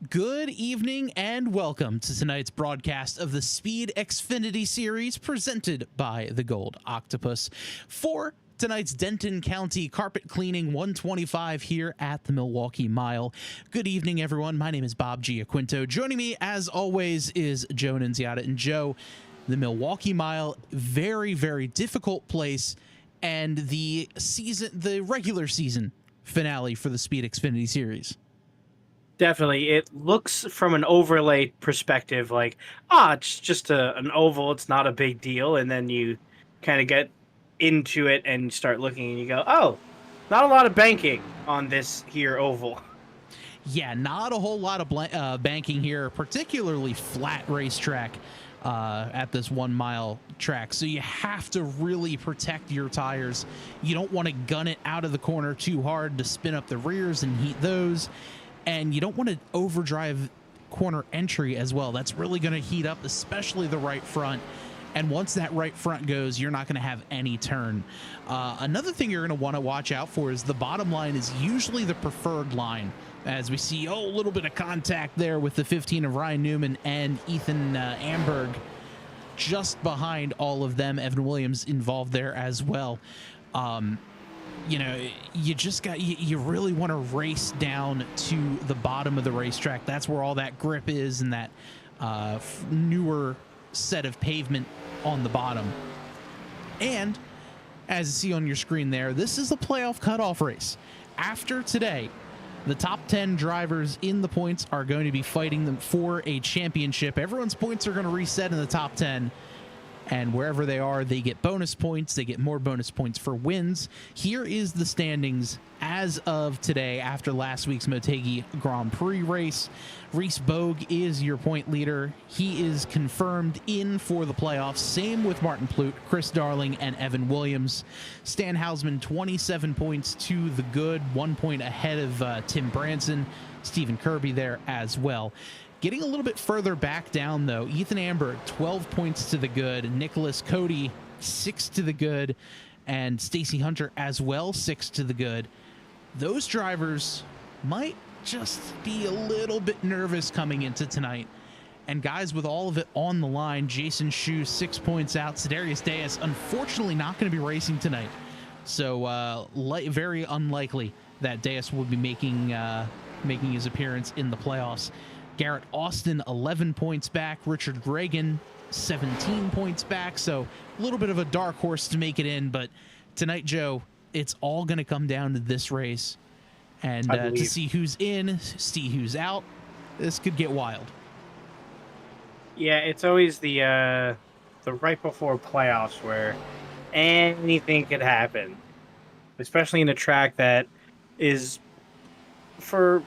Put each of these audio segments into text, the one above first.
Good evening and welcome to tonight's broadcast of the Speed Xfinity series presented by the Gold Octopus for tonight's Denton County Carpet Cleaning 125 here at the Milwaukee Mile. Good evening, everyone. My name is Bob Giaquinto. Joining me, as always, is Joe Nunziata. And Joe, the Milwaukee Mile, very, very difficult place, and the regular season finale for the Speed Xfinity series. Definitely. It looks from an overlay perspective like, it's just an oval. It's not a big deal. And then you kind of get into it and start looking and you go, oh, not a lot of banking on this here oval. Yeah, not a whole lot of banking here, particularly flat racetrack at this 1 mile track. So you have to really protect your tires. You don't want to gun it out of the corner too hard to spin up the rears and heat those. And you don't want to overdrive corner entry as well. That's really going to heat up, especially the right front. And once that right front goes, you're not going to have any turn. Another thing you're going to want to watch out for is the bottom line is usually the preferred line. As we see, a little bit of contact there with the 15 of Ryan Newman and Ethan Amberg just behind all of them. Evan Williams involved there as well. You know, you really want to race down to the bottom of the racetrack. That's where all that grip is and that newer set of pavement on the bottom. And as you see on your screen there, this is a playoff cutoff race. After today, the top 10 drivers in the points are going to be fighting them for a championship. Everyone's points are going to reset in the top 10. And wherever they are, they get bonus points. They get more bonus points for wins. Here is the standings as of today after last week's Motegi Grand Prix race. Reese Bogue is your point leader. He is confirmed in for the playoffs. Same with Martin Plute, Chris Darling, and Evan Williams. Stan Hausman, 27 points to the good, 1 point ahead of Tim Branson. Stephen Kirby there as well. Getting a little bit further back down, though, Ethan Amber, 12 points to the good. Nicholas Cody, 6 to the good. And Stacy Hunter as well, 6 to the good. Those drivers might just be a little bit nervous coming into tonight. And guys, with all of it on the line, Jason Schue, 6 points out. Cedarius Deas, unfortunately, not going to be racing tonight. So very unlikely that Deas will be making his appearance in the playoffs. Garrett Austin, 11 points back. Richard Gregan, 17 points back. So a little bit of a dark horse to make it in. But tonight, Joe, it's all going to come down to this race. And to see who's in, see who's out. This could get wild. Yeah, it's always the right before playoffs where anything could happen. Especially in a track that is, for...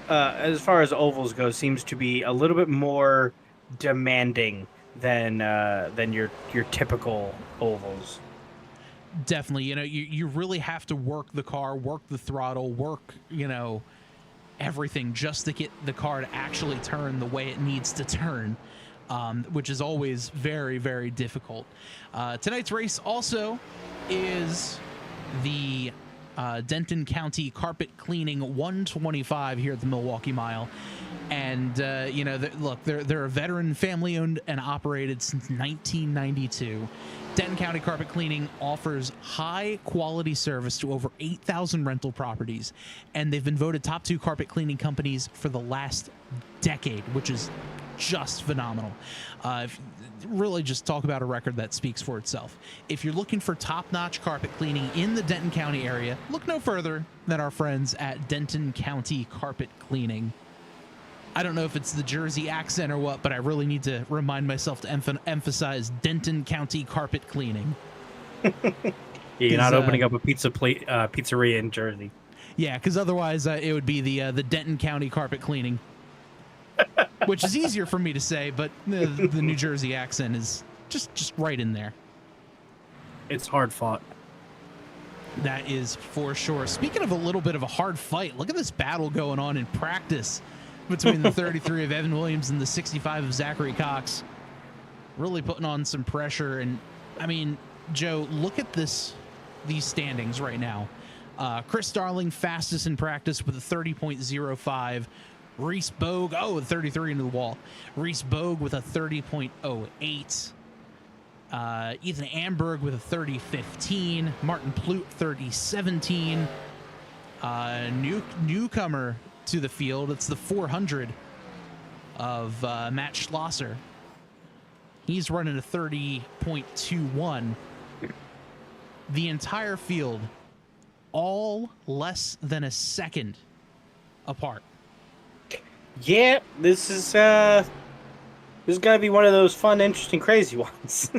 as far as ovals go, seems to be a little bit more demanding than your typical ovals. Definitely, you really have to work the car, work the throttle, work everything just to get the car to actually turn the way it needs to turn, which is always very, very difficult. Tonight's race also is the Denton County Carpet Cleaning 125 here at the Milwaukee Mile. And, look, they're a veteran, family-owned and operated since 1992. Denton County Carpet Cleaning offers high-quality service to over 8,000 rental properties, and they've been voted top 2 carpet cleaning companies for the last decade, which is just phenomenal. Really just talk about a record that speaks for itself. If you're looking for top-notch carpet cleaning in the Denton County area, look no further than our friends at Denton County Carpet Cleaning. I don't know if it's the Jersey accent or what, but I really need to remind myself to emphasize Denton County Carpet Cleaning. You're not opening up a pizzeria in Jersey. Yeah, because otherwise it would be the Denton County Carpet Cleaning. Which is easier for me to say, but the New Jersey accent is just right in there. It's hard fought. That is for sure. Speaking of a little bit of a hard fight, look at this battle going on in practice between the 33 of Evan Williams and the 65 of Zachary Cox. Really putting on some pressure. And, I mean, Joe, look at these standings right now. Chris Darling, fastest in practice with a 30.05. Reese Bogue, 33 into the wall. Reese Bogue with a 30.08. Ethan Amberg with a 30.15. Martin Plute 30.17. Newcomer to the field. It's the 400 of Matt Schlosser. He's running a 30.21. The entire field, all less than a second apart. Yeah, this is gonna be one of those fun, interesting, crazy ones.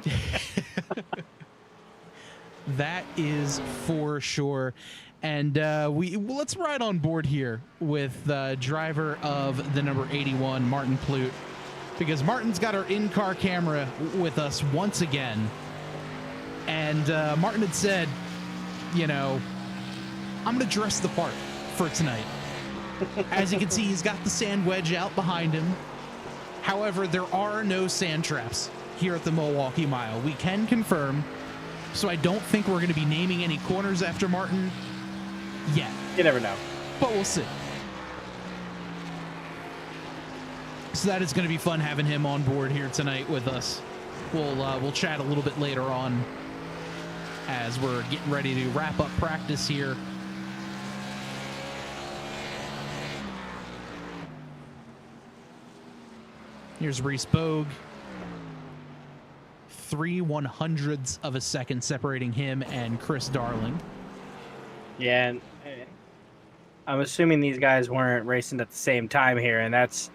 That is for sure. And let's ride on board here with the driver of the number 81, Martin Plute, because Martin's got our in-car camera with us once again. And Martin had said, you know, I'm going to dress the part for tonight. As you can see, he's got the sand wedge out behind him. However, there are no sand traps here at the Milwaukee Mile. We can confirm. So I don't think we're going to be naming any corners after Martin yet. You never know. But we'll see. So that is going to be fun having him on board here tonight with us. We'll chat a little bit later on as we're getting ready to wrap up practice here. Here's Reese Bogue. 3/100ths of a second separating him and Chris Darling. Yeah, and I'm assuming these guys weren't racing at the same time here, and that's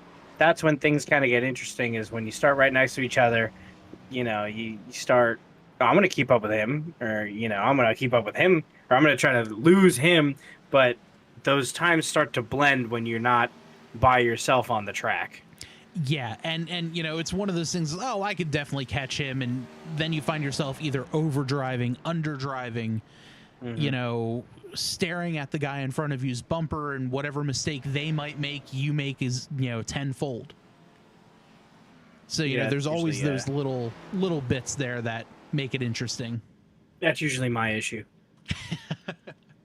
when things kind of get interesting, is when you start right next to each other. You know, you start, I'm going to keep up with him, or, you know, I'm going to keep up with him, or I'm going to try to lose him, but those times start to blend when you're not by yourself on the track. Yeah, and you know, it's one of those things, I could definitely catch him, and then you find yourself either overdriving, underdriving, you know, staring at the guy in front of you's bumper, and whatever mistake they might make, you make is, you know, tenfold. So, you know, there's always those little bits there that make it interesting. That's usually my issue.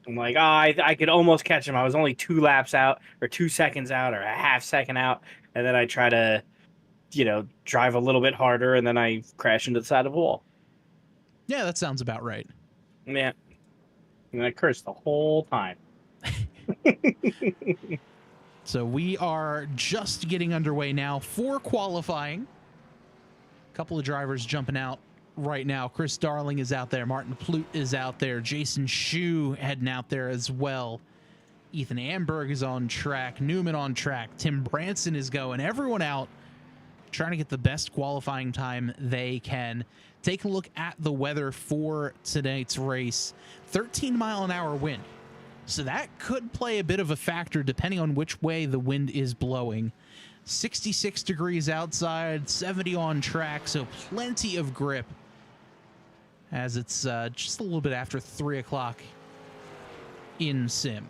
I'm like, I could almost catch him. I was only 2 laps out, or 2 seconds out, or a half second out. And then I try to, you know, drive a little bit harder, and then I crash into the side of a wall. Yeah, that sounds about right. Yeah. And I cursed the whole time. So we are just getting underway now for qualifying. A couple of drivers jumping out right now. Chris Darling is out there. Martin Plute is out there. Jason Schue heading out there as well. Ethan Amberg is on track. Newman on track. Tim Branson is going. Everyone out trying to get the best qualifying time they can. Take a look at the weather for tonight's race. 13-mile-an-hour wind. So that could play a bit of a factor depending on which way the wind is blowing. 66 degrees outside, 70 on track, so plenty of grip as it's just a little bit after 3 o'clock in sim.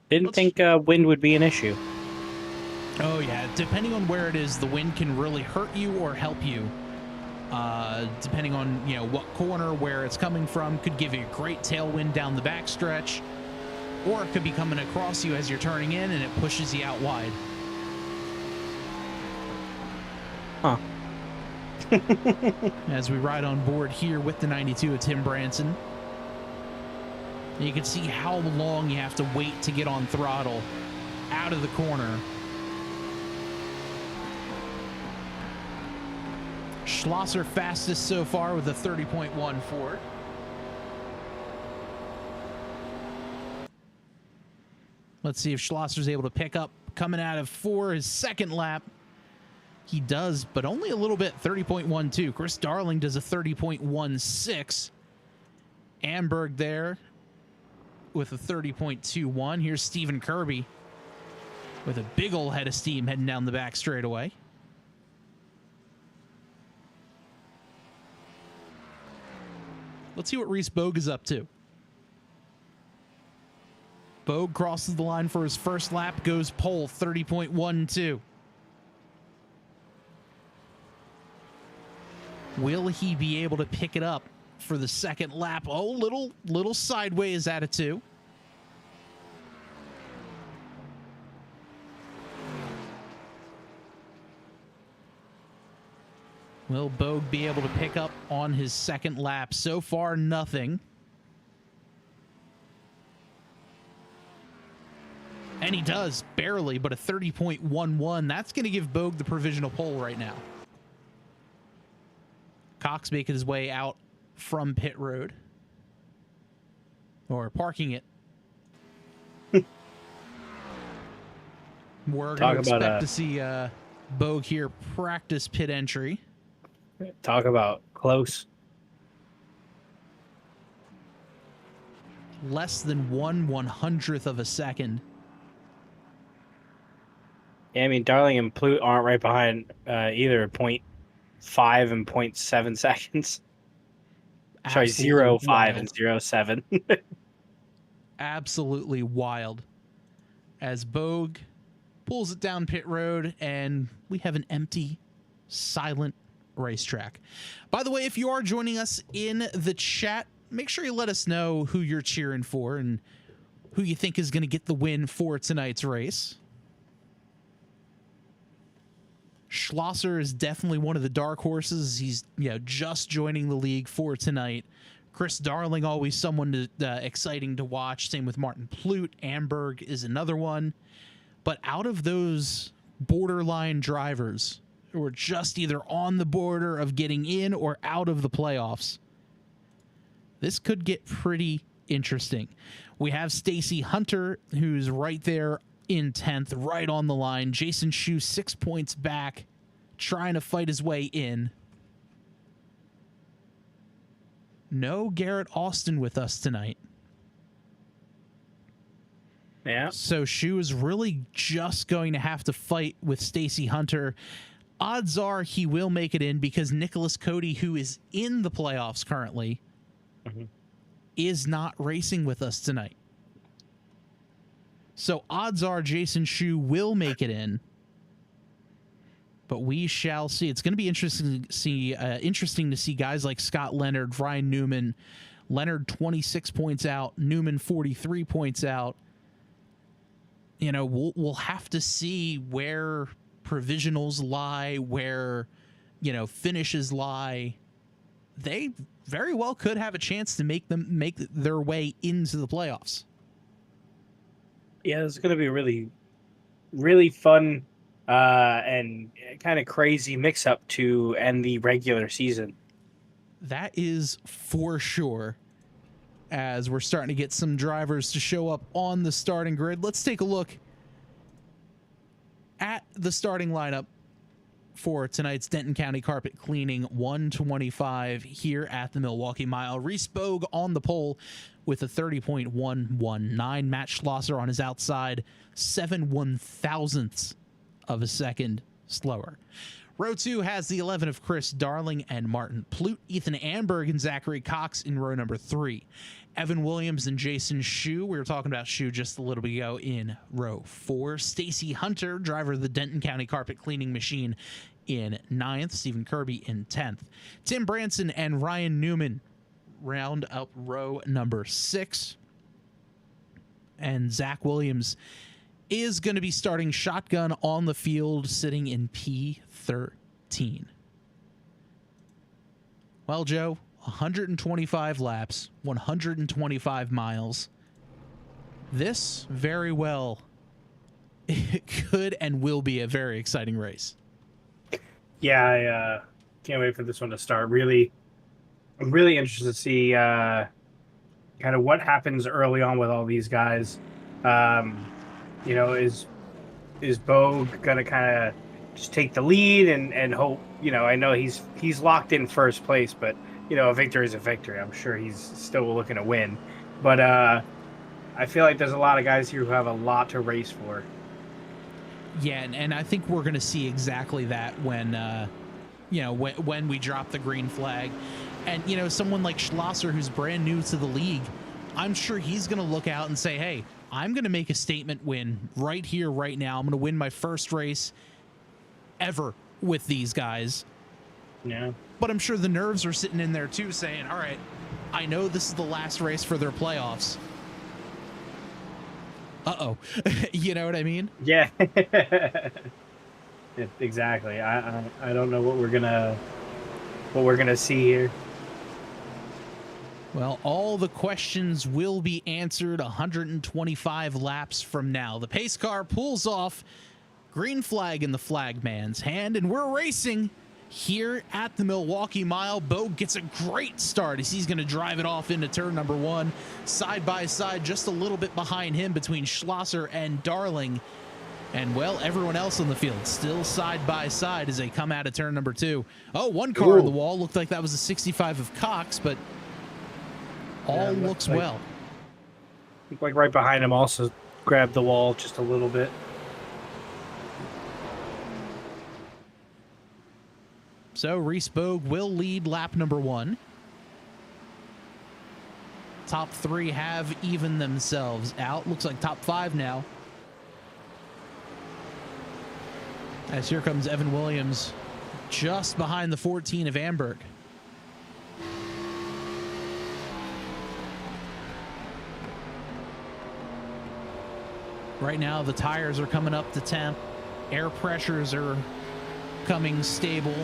Didn't think wind would be an issue. Oh, yeah. Depending on where it is, the wind can really hurt you or help you. Depending on, you know, what corner, where it's coming from, could give you a great tailwind down the backstretch, or it could be coming across you as you're turning in and it pushes you out wide. Huh. As we ride on board here with the 92 of Tim Branson. And you can see how long you have to wait to get on throttle out of the corner. Schlosser fastest so far with a 30.14. Let's see if Schlosser's able to pick up coming out of 4 his second lap. He does, but only a little bit, 30.12. Chris Darling does a 30.16. Amberg there with a 30.21. Here's Stephen Kirby with a big old head of steam heading down the back straightaway. Let's see what Reese Bogue is up to. Bogue crosses the line for his first lap, goes pole, 30.12. Will he be able to pick it up for the second lap? Oh, little sideways at it too. Will Bogue be able to pick up on his second lap? So far, nothing. And he does, barely, but a 30.11. That's going to give Bogue the provisional pole right now. Cox making his way out from pit road. Or parking it. We're going to expect to see Bogue here practice pit entry. Talk about close. Less than 1/100th of a second. Yeah, I mean, Darling and Plute aren't right behind either 0.5 and 0.7 seconds. Sorry, 0.5 and 0.7. Absolutely wild. As Bogue pulls it down pit road, and we have an empty, silent racetrack. By the way, if you are joining us in the chat, make sure you let us know who you're cheering for and who you think is going to get the win for tonight's race. Schlosser is definitely one of the dark horses. He's just joining the league for tonight. Chris Darling, always someone exciting to watch. Same with Martin Plute. Amberg is another one. But out of those borderline drivers who are just either on the border of getting in or out of the playoffs, this could get pretty interesting. We have Stacy Hunter, who's right there in 10th, right on the line. Jason Schue 6 points back, trying to fight his way in. No Garrett Austin with us tonight. Yeah. So Schue is really just going to have to fight with Stacy Hunter. Odds are he will make it in because Nicholas Cody, who is in the playoffs currently, is not racing with us tonight. So odds are Jason Schue will make it in, but we shall see. It's going to be interesting to see guys like Scott Leonard, Ryan Newman. Leonard 26 points out, Newman 43 points out. We'll have to see where provisionals lie, where finishes lie. They very well could have a chance to make their way into the playoffs. Yeah, it's going to be a really, really fun and kind of crazy mix-up to end the regular season. That is for sure, as we're starting to get some drivers to show up on the starting grid. Let's take a look at the starting lineup for tonight's Denton County Carpet Cleaning 125 here at the Milwaukee Mile. Reese Bogue on the pole with a 30.119. Matt Schlosser on his outside, 7/1000ths of a second slower. Row 2 has the 11 of Chris Darling and Martin Plute, Ethan Amberg and Zachary Cox in row number 3. Evan Williams and Jason Schue. We were talking about Schue just a little bit ago in row 4. Stacy Hunter, driver of the Denton County Carpet Cleaning Machine, in 9th. Stephen Kirby in 10th. Tim Branson and Ryan Newman round up row number 6. And Zach Williams is going to be starting shotgun on the field, sitting in P13. Well, Joe, 125 laps, 125 miles. This very well could and will be a very exciting race. Yeah, I can't wait for this one to start. I'm really interested to see kind of what happens early on with all these guys. Is Bogue gonna kind of just take the lead and hope? I know he's locked in first place, but a victory is a victory. I'm sure he's still looking to win, but I feel like there's a lot of guys here who have a lot to race for. Yeah, and I think we're going to see exactly that when we drop the green flag. And, someone like Schlosser, who's brand new to the league, I'm sure he's going to look out and say, hey, I'm going to make a statement win right here, right now. I'm going to win my first race ever with these guys. Yeah. But I'm sure the nerves are sitting in there, too, saying, all right, I know this is the last race for their playoffs. Uh-oh. You know what I mean? Yeah. Yeah, exactly. I don't know what we're gonna what we're gonna see here. Well, all the questions will be answered 125 laps from now. The pace car pulls off, green flag in the flagman's hand, and we're racing here at the Milwaukee Mile. Bogue gets a great start as he's going to drive it off into turn number 1. Side by side, just a little bit behind him between Schlosser and Darling. And, well, everyone else on the field still side by side as they come out of turn number 2. Oh, one car on the wall. Looked like that was a 65 of Cox, but all looks like, well. Like right behind him also grabbed the wall just a little bit. So Reese Bogue will lead lap number 1. Top 3 have evened themselves out. Looks like top 5 now. As here comes Evan Williams just behind the 14 of Amberg. Right now, the tires are coming up to temp. Air pressures are coming stable.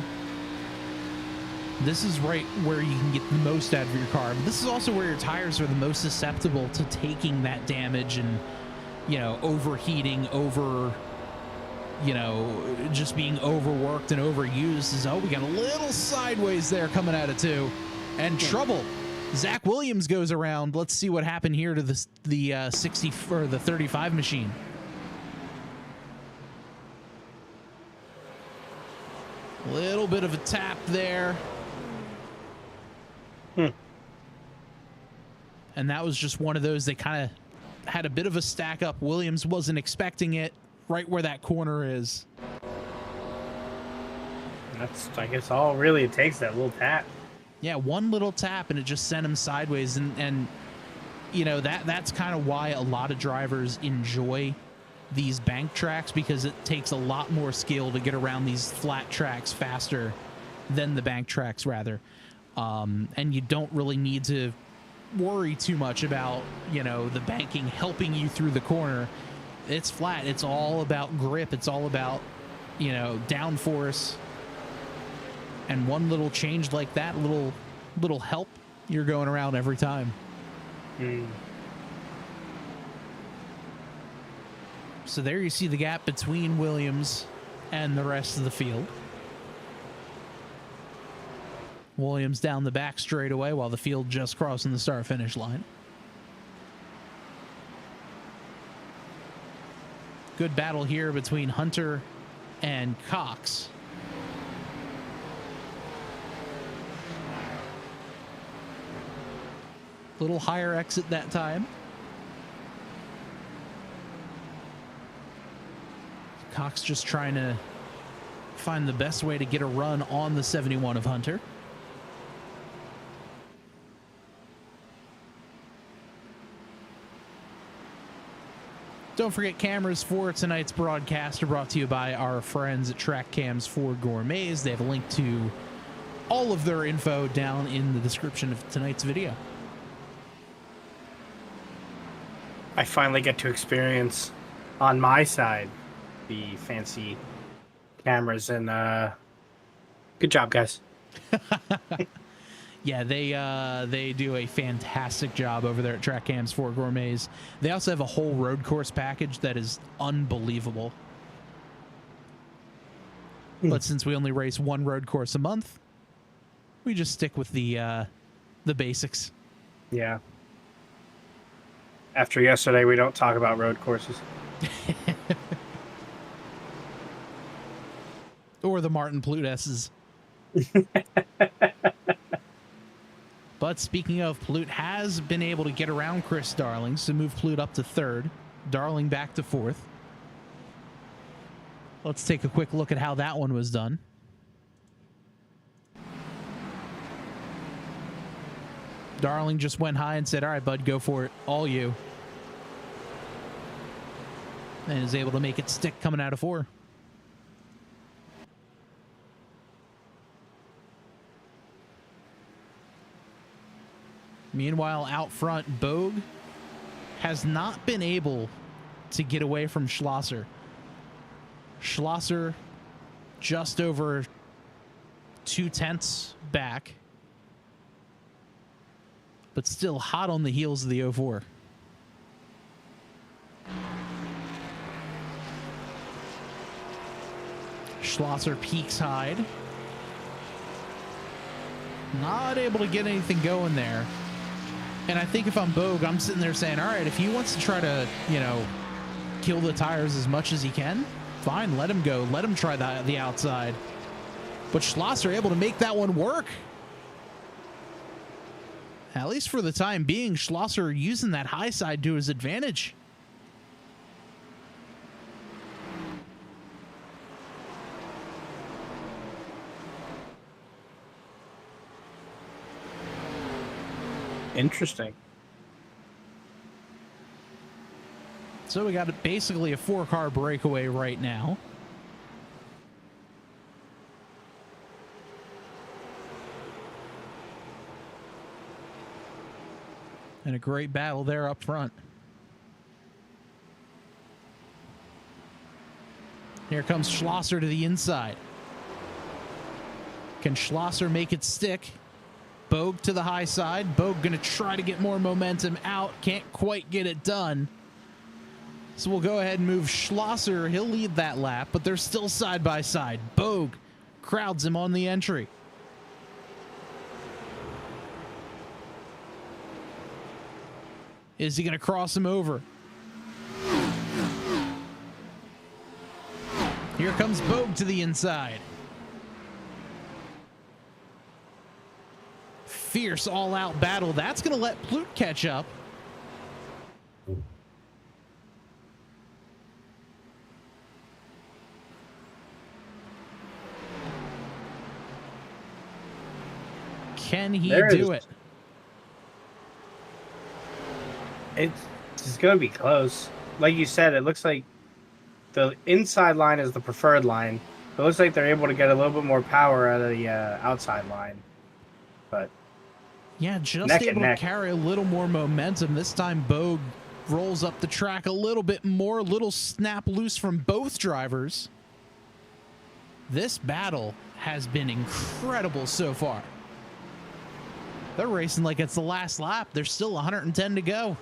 This is right where you can get the most out of your car. But this is also where your tires are the most susceptible to taking that damage and, you know, overheating, just being overworked and overused. We got a little sideways there coming out of 2. And trouble. Zach Williams goes around. Let's see what happened here to the 60 or the 35 machine. Little bit of a tap there. And that was just one of those, they kind of had a bit of a stack up. Williams wasn't expecting it right where that corner is. That's, I guess, all really it takes, that little tap. Yeah, one little tap and it just sent him sideways. And you know, that's kind of why a lot of drivers enjoy these bank tracks, because it takes a lot more skill to get around these flat tracks faster than the bank tracks, rather. And you don't really need to worry too much about, you know, the banking helping you through the corner. It's flat. It's all about grip. It's all about, you know, downforce. And one little change like that, little help, you're going around every time. So there you see the gap between Williams and the rest of the field. Williams down the back straightaway while the field just crossing the start-finish line. Good battle here between Hunter and Cox. Little higher exit that time. Cox just trying to find the best way to get a run on the 71 of Hunter. Don't forget, cameras for tonight's broadcast are brought to you by our friends at Track Cams for Gourmets. They have a link to all of their info down in the description of tonight's video. I finally get to experience on my side the fancy cameras, and good job, guys. Yeah, they do a fantastic job over there at Track Cams for Gourmets. They also have a whole road course package that is unbelievable. But since we only race one road course a month, we just stick with the basics. Yeah. After yesterday, we don't talk about road courses. Or the Martin Plutesses. But speaking of, Plut has been able to get around Chris Darling, so move Plut up to 3rd. Darling back to 4th. Let's take a quick look at how that one was done. Darling just went high and said, all right, bud, go for it. All you. And is able to make it stick coming out of 4. Meanwhile, out front, Bogue has not been able to get away from Schlosser. Schlosser just over 2/10 back, but still hot on the heels of the 04. Schlosser peaks hide. Not able to get anything going there. And I think if I'm Bogue, I'm sitting there saying, all right, if he wants to try to, you know, kill the tires as much as he can, fine, let him go. Let him try the outside. But Schlosser able to make that one work. At least for the time being, Schlosser using that high side to his advantage. Interesting. So we got basically a 4-car breakaway right now. And a great battle there up front. Here comes Schlosser to the inside. Can Schlosser make it stick? Bogue to the high side. Bogue going to try to get more momentum out. Can't quite get it done. So we'll go ahead and move Schlosser. He'll lead that lap, but they're still side by side. Bogue crowds him on the entry. Is he going to cross him over? Here comes Bogue to the inside. Fierce all-out battle. That's going to let Plute catch up. Can he do it? It's going to be close. Like you said, it looks like the inside line is the preferred line. It looks like they're able to get a little bit more power out of the outside line. But yeah, just able to carry a little more momentum. This time, Bogue rolls up the track a little bit more. Little snap loose from both drivers. This battle has been incredible so far. They're racing like it's the last lap. There's still 110 to go.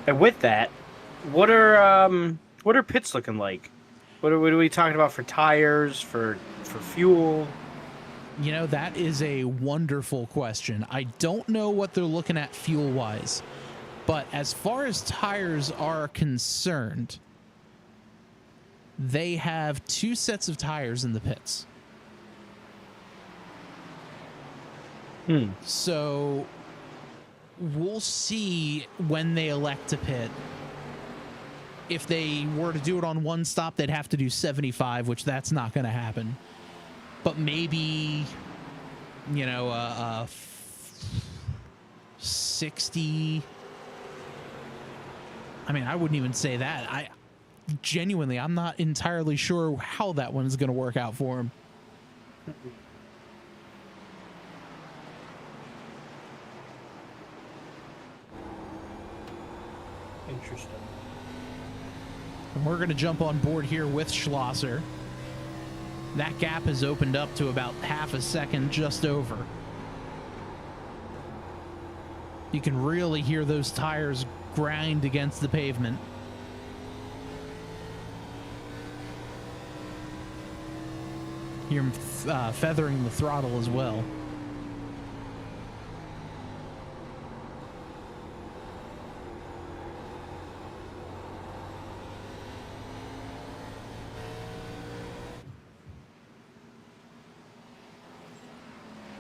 And with that, what are pits looking like? What are we talking about for tires, for fuel? You know, that is a wonderful question. I don't know what they're looking at fuel-wise, but as far as tires are concerned, they have 2 sets of tires in the pits. So we'll see when they elect to pit. If they were to do it on one stop, they'd have to do 75, which that's not going to happen. But maybe, you know, 60. I mean, I wouldn't even say that. Genuinely, I'm not entirely sure how that one is going to work out for him. Interesting. And we're going to jump on board here with Schlosser. That gap has opened up to about half a second, just over. You can really hear those tires grind against the pavement. Hear him feathering the throttle as well.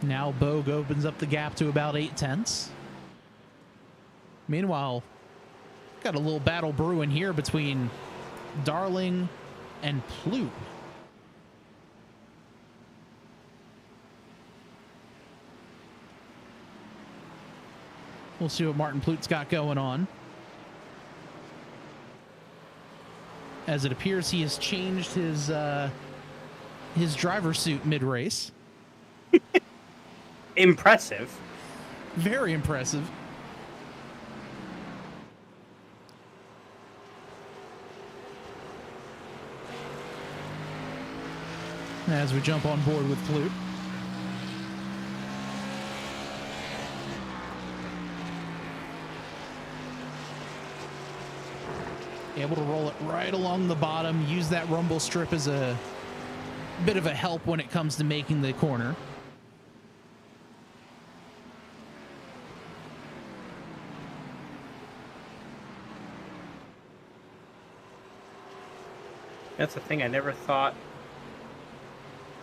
Now Bogue opens up the gap to about 0.8. Meanwhile, got a little battle brewing here between Darling and Plute. We'll see what Martin Plute's got going on. As it appears he has changed his driver suit mid-race. Impressive. Very impressive. as we jump on board with Flute. Able to roll it right along the bottom, use that rumble strip as a bit of a help when it comes to making the corner. That's a thing I never thought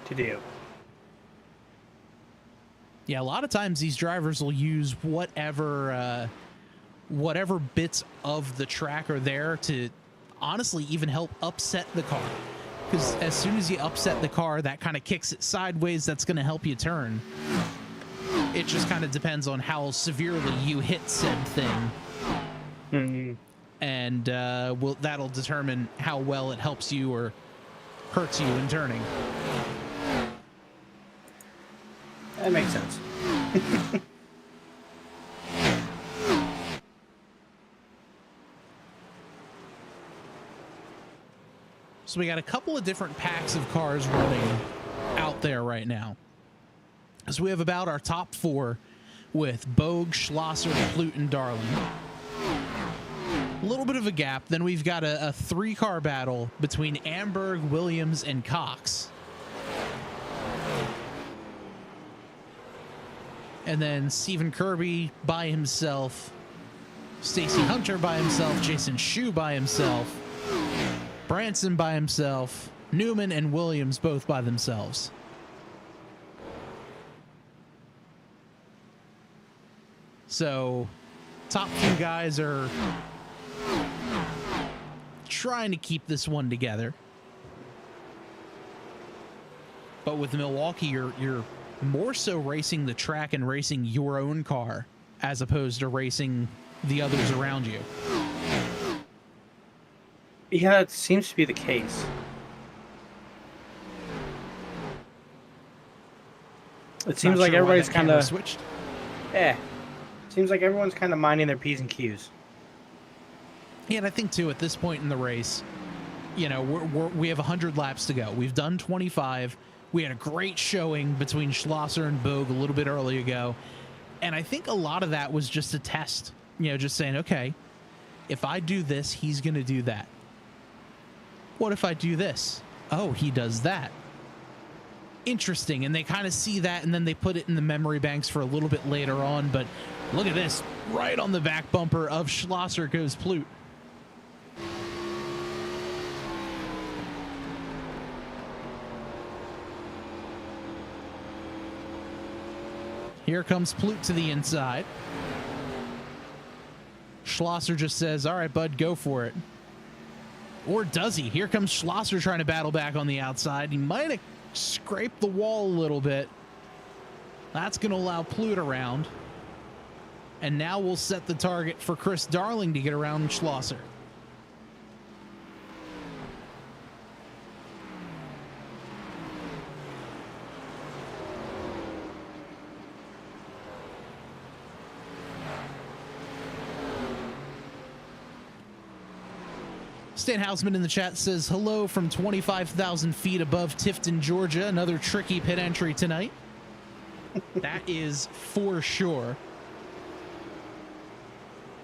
to do. Yeah, a lot of times these drivers will use whatever bits of the track are there to honestly even help upset the car. Because as soon as you upset the car, that kind of kicks it sideways. That's going to help you turn. It just kind of depends on how severely you hit said thing. Mm-hmm. And that'll determine how well it helps you or hurts you in turning. That makes sense. So we got a couple of different packs of cars running out there right now. So we have about our top 4 with Bogue, Schlosser, Flute, and Darling. A little bit of a gap. Then we've got a 3-car battle between Amberg, Williams, and Cox. And then Stephen Kirby by himself, Stacy Hunter by himself, Jason Schue by himself, Branson by himself, Newman and Williams both by themselves. So, top 2 guys are trying to keep this one together. But with Milwaukee, you're more so racing the track and racing your own car as opposed to racing the others around you. Yeah, it seems to be the case. It seems like everybody's kind of switched. Yeah. Seems like everyone's kind of minding their P's and Q's. Yeah, and I think too at this point in the race, you know, we have 100 laps to go. We've done 25. We had a great showing between Schlosser and Bogue a little bit early ago, and I think a lot of that was just a test. You know, just saying, okay, if I do this, he's going to do that. What if I do this? Oh, he does that. Interesting. And they kind of see that, and then they put it in the memory banks for a little bit later on. But look at this. Right on the back bumper of Schlosser goes Flute. Here comes Flute to the inside. Schlosser just says, all right, bud, go for it. Or does he? Here comes Schlosser trying to battle back on the outside. He might have scraped the wall a little bit. That's going to allow Flute around. And now we'll set the target for Chris Darling to get around Schlosser. Stan Hausman in the chat says, hello from 25,000 feet above Tifton, Georgia. Another tricky pit entry tonight. That is for sure.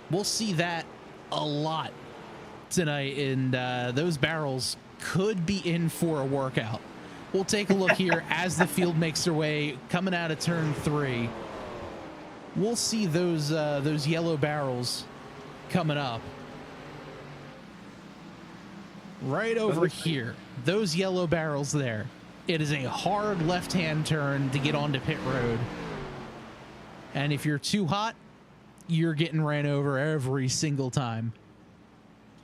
We'll see that a lot tonight, and those barrels could be in for a workout. We'll take a look here as the field makes their way coming out of turn 3. We'll see those yellow barrels coming up. Right over here, those yellow barrels there. It is a hard left-hand turn to get onto pit road. And if you're too hot, you're getting ran over every single time.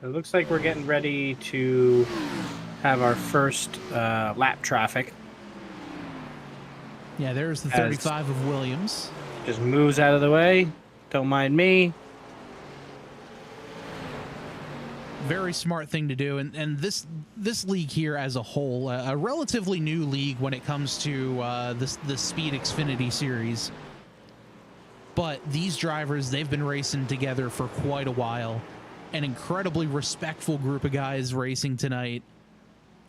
It looks like we're getting ready to have our first lap traffic. Yeah, there's the 35 of Williams. Just moves out of the way. Don't mind me. Very smart thing to do, and this league here as a whole, a relatively new league when it comes to the Speed Xfinity series. But these drivers, they've been racing together for quite a while. An incredibly respectful group of guys racing tonight.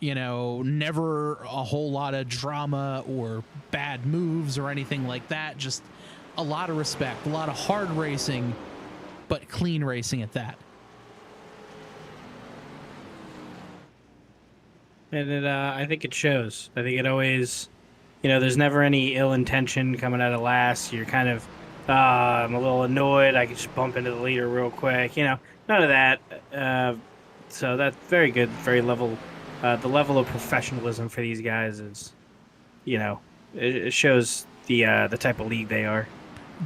You know, never a whole lot of drama or bad moves or anything like that. Just a lot of respect, a lot of hard racing, but clean racing at that. And I think it shows. I think it always, there's never any ill intention coming out of last. You're kind of, I'm a little annoyed. I could just bump into the leader real quick. None of that. So that's very good. Very level. The level of professionalism for these guys is, it shows the type of league they are.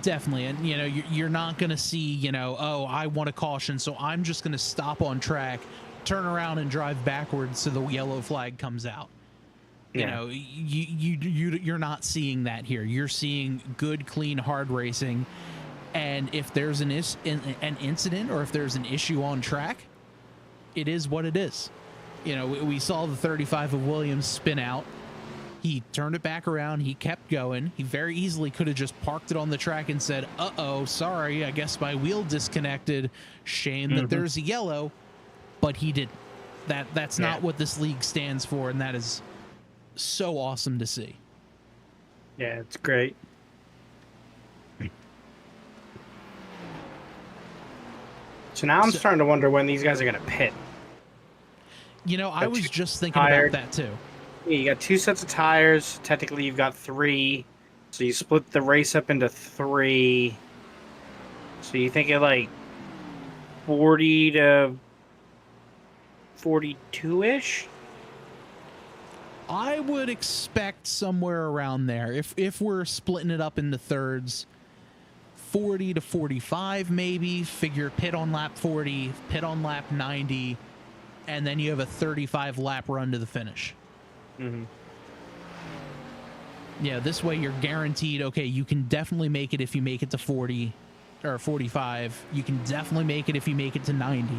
Definitely. And, you're not going to see, oh, I want a caution, so I'm just going to stop on track, turn around and drive backwards so the yellow flag comes out. Yeah. You're not seeing that here. You're seeing good, clean, hard racing. And if there's an incident or if there's an issue on track, it is what it is. We saw the 35 of Williams spin out. He turned it back around. He kept going. He very easily could have just parked it on the track and said, uh-oh, sorry, I guess my wheel disconnected. Shame that there's a yellow. But he didn't. That's not what this league stands for, and that is so awesome to see. Yeah, it's great. So now I'm starting to wonder when these guys are going to pit. I was just thinking about that too. Yeah, you got 2 sets of tires. Technically, you've got 3. So you split the race up into 3. So you think of like 40 to 42-ish? I would expect somewhere around there. If we're splitting it up into thirds, 40 to 45 maybe. Figure pit on lap 40, pit on lap 90, and then you have a 35 lap run to the finish. Mm-hmm. Yeah, this way you're guaranteed, okay, you can definitely make it if you make it to 40 or 45. You can definitely make it if you make it to 90.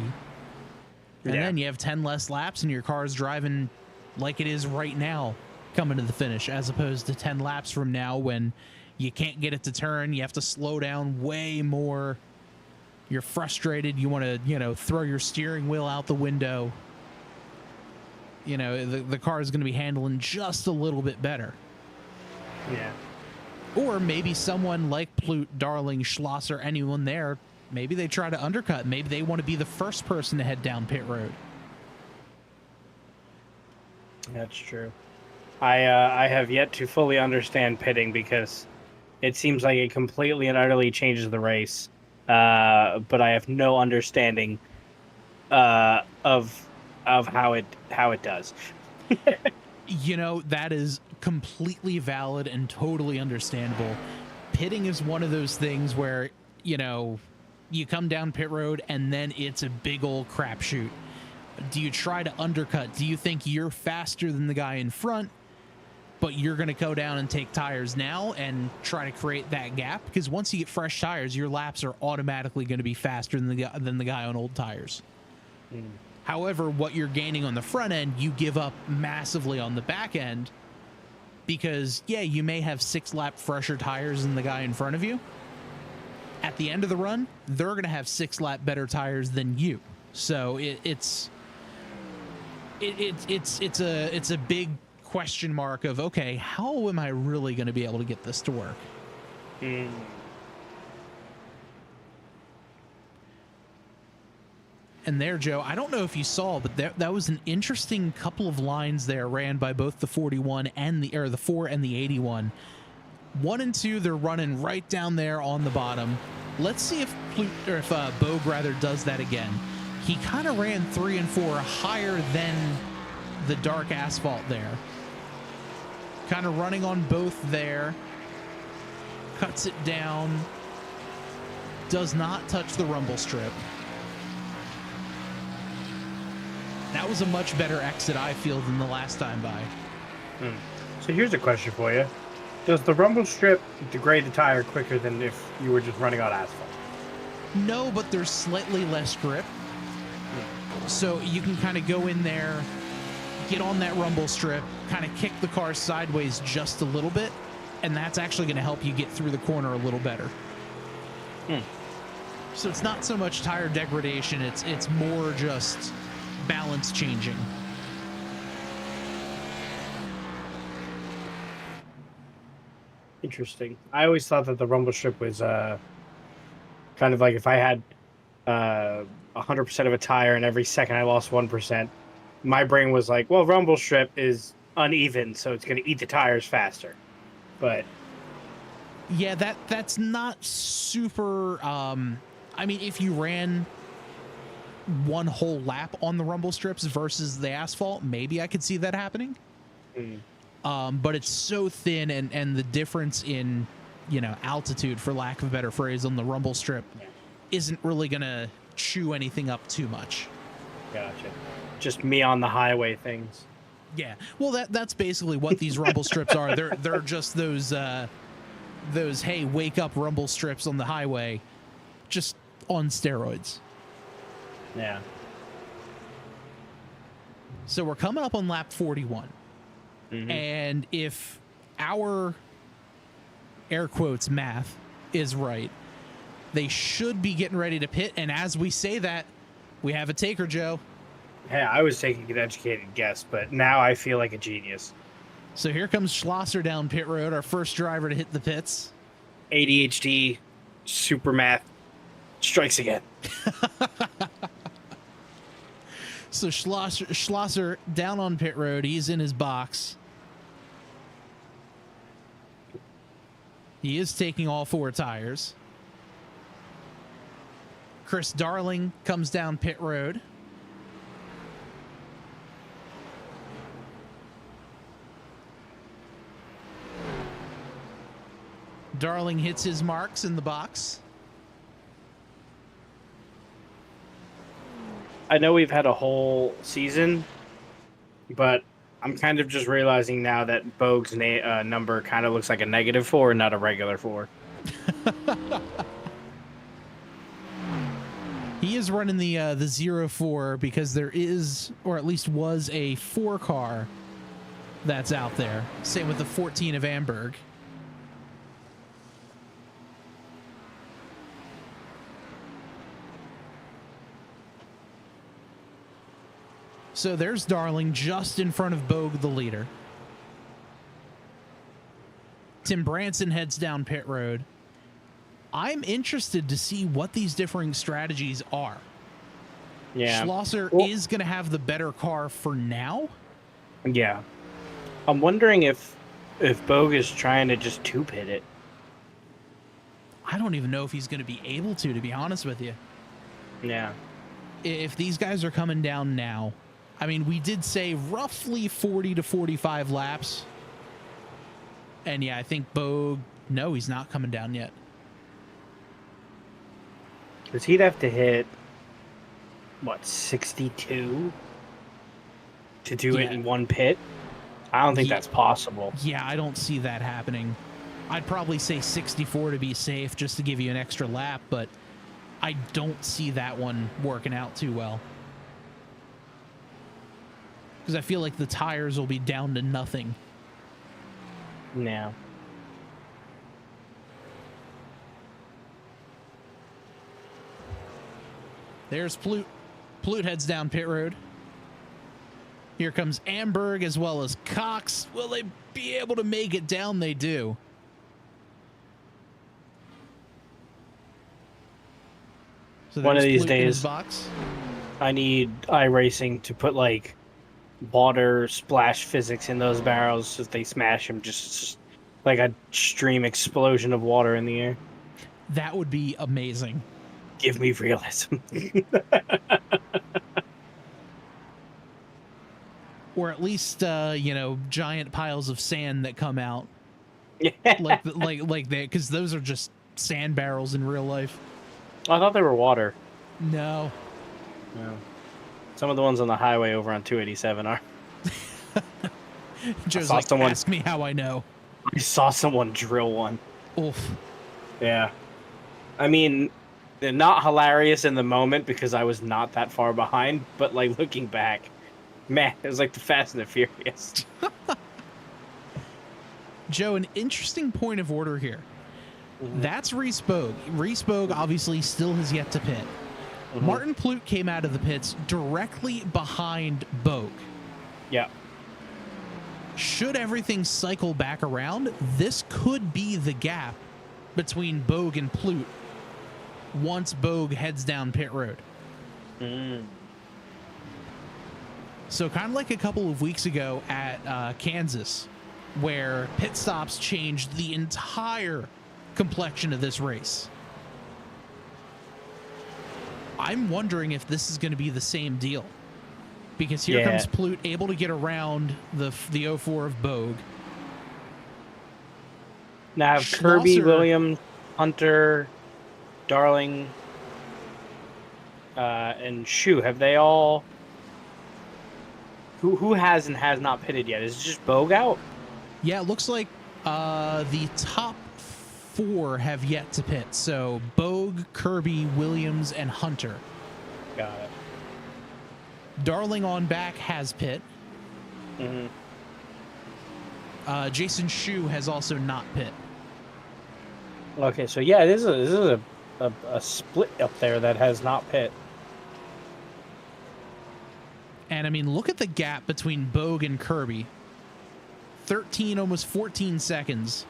And then you have 10 less laps and your car's driving like it is right now coming to the finish, as opposed to 10 laps from now when you can't get it to turn. You have to slow down way more. You're frustrated. You want to, throw your steering wheel out the window. The car is going to be handling just a little bit better. Yeah. Or maybe someone like Ploot, Darling, Schlosser, anyone there, maybe they try to undercut. Maybe they want to be the first person to head down pit road. That's true. I have yet to fully understand pitting because it seems like it completely and utterly changes the race. But I have no understanding of how it does. That is completely valid and totally understandable. Pitting is one of those things where, you come down pit road and then it's a big old crapshoot. Do you try to undercut? Do you think you're faster than the guy in front, but you're going to go down and take tires now and try to create that gap? Because once you get fresh tires, your laps are automatically going to be faster than the guy on old tires. However, what you're gaining on the front end, you give up massively on the back end because, you may have 6 lap fresher tires than the guy in front of you. At the end of the run, they're going to have 6 lap better tires than you. So it's a big question mark of, okay, how am I really going to be able to get this to work? And there, Joe, I don't know if you saw, but that was an interesting couple of lines there ran by both the 41 and the 4 and the 81. 1 and 2, they're running right down there on the bottom. Let's see if Bogue rather does that again. He kind of ran 3 and 4 higher than the dark asphalt there. Kind of running on both there. Cuts it down. Does not touch the rumble strip. That was a much better exit, I feel, than the last time by. So here's a question for you. Does the rumble strip degrade the tire quicker than if you were just running on asphalt? No, but there's slightly less grip. So you can kind of go in there, get on that rumble strip, kind of kick the car sideways just a little bit, and that's actually going to help you get through the corner a little better. So it's not so much tire degradation, it's more just balance changing. Interesting. I always thought that the rumble strip was kind of like if I had 100% of a tire and every second I lost 1%, my brain was like, well, rumble strip is uneven, so it's going to eat the tires faster. But yeah, that's not super. I mean, if you ran one whole lap on the rumble strips versus the asphalt, maybe I could see that happening. But it's so thin, and the difference in, you know, altitude, for lack of a better phrase, on the rumble strip isn't really gonna chew anything up too much. Gotcha. Just me on the highway things. Yeah, well, that's basically what these rumble strips are. They're just those hey, wake up rumble strips on the highway, just on steroids. Yeah. So we're coming up on lap 41. And if our air quotes math is right, they should be getting ready to pit. And as we say that, we have a taker, Joe. Yeah, I was taking an educated guess, but now I feel like a genius. So here comes Schlosser down pit road, our first driver to hit the pits. ADHD, super math, strikes again. So Schlosser down on pit road. He's in his box. He is taking all 4 tires. Chris Darling comes down pit road. Darling hits his marks in the box. I know we've had a whole season, but I'm kind of just realizing now that Bogue's number kind of looks like a -4, not a regular 4. He is running the 0-4 because there is, or at least was, a 4 car that's out there. Same with the 14 of Amberg. So there's Darling just in front of Bogue, the leader. Tim Branson heads down pit road. I'm interested to see what these differing strategies are. Yeah. Schlosser is going to have the better car for now. Yeah. I'm wondering if Bogue is trying to just two-pit it. I don't even know if he's going to be able to be honest with you. Yeah. If these guys are coming down now, I mean, we did say roughly 40 to 45 laps. And yeah, I think Bogue, no, he's not coming down yet. Because he'd have to hit, what, 62 to do it in one pit? I don't think that's possible. Yeah, I don't see that happening. I'd probably say 64 to be safe, just to give you an extra lap, but I don't see that one working out too well. Because I feel like the tires will be down to nothing. Yeah. There's Plute. Plute heads down pit road. Here comes Amberg as well as Cox. Will they be able to make it down? They do. So one of these Plute in his days, box. I need iRacing to put like water splash physics in those barrels as they smash them, just like a stream explosion of water in the air. That would be amazing. Give me realism. Or at least, giant piles of sand that come out. Yeah. like that, because those are just sand barrels in real life. I thought they were water. No. No. Some of the ones on the highway over on 287 are. Joe's like, ask me how I know. I saw someone drill one. Oof. Yeah. I mean, they're not hilarious in the moment because I was not that far behind, but like looking back, man, it was like the Fast and the Furious. Joe, an interesting point of order here. That's Reese Bogue. Reese Bogue obviously still has yet to pit. Martin Plute came out of the pits directly behind Bogue. Yeah. should everything cycle back around, this could be the gap between Bogue and Plute once Bogue heads down pit road. So kind of like a couple of weeks ago at Kansas, where pit stops changed the entire complexion of this race. I'm wondering if this is going to be the same deal, because here comes Plute able to get around the 04 of Bogue. Now Kirby, Williams, Hunter, Darling, and Schue, have they all? Who has and has not pitted yet? Is it just Bogue out? Yeah, it looks like the top 4 have yet to pit. So Bogue, Kirby, Williams, and Hunter. Got it. Darling on back has pit. Jason Schue has also not pit. Okay, so yeah, this is a split up there that has not pit. And I mean, look at the gap between Bogue and Kirby. 13, almost 14 seconds.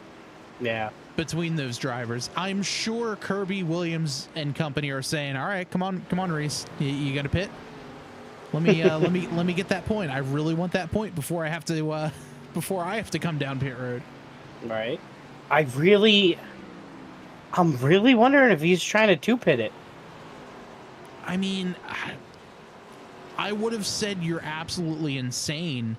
Yeah. Between those drivers. I'm sure Kirby, Williams, and company are saying, "All right, come on, Reese, you got to pit. Let me let me get that point. I really want that point before I have to come down pit road." Right. I'm really wondering if he's trying to two-pit it. I mean, I would have said you're absolutely insane,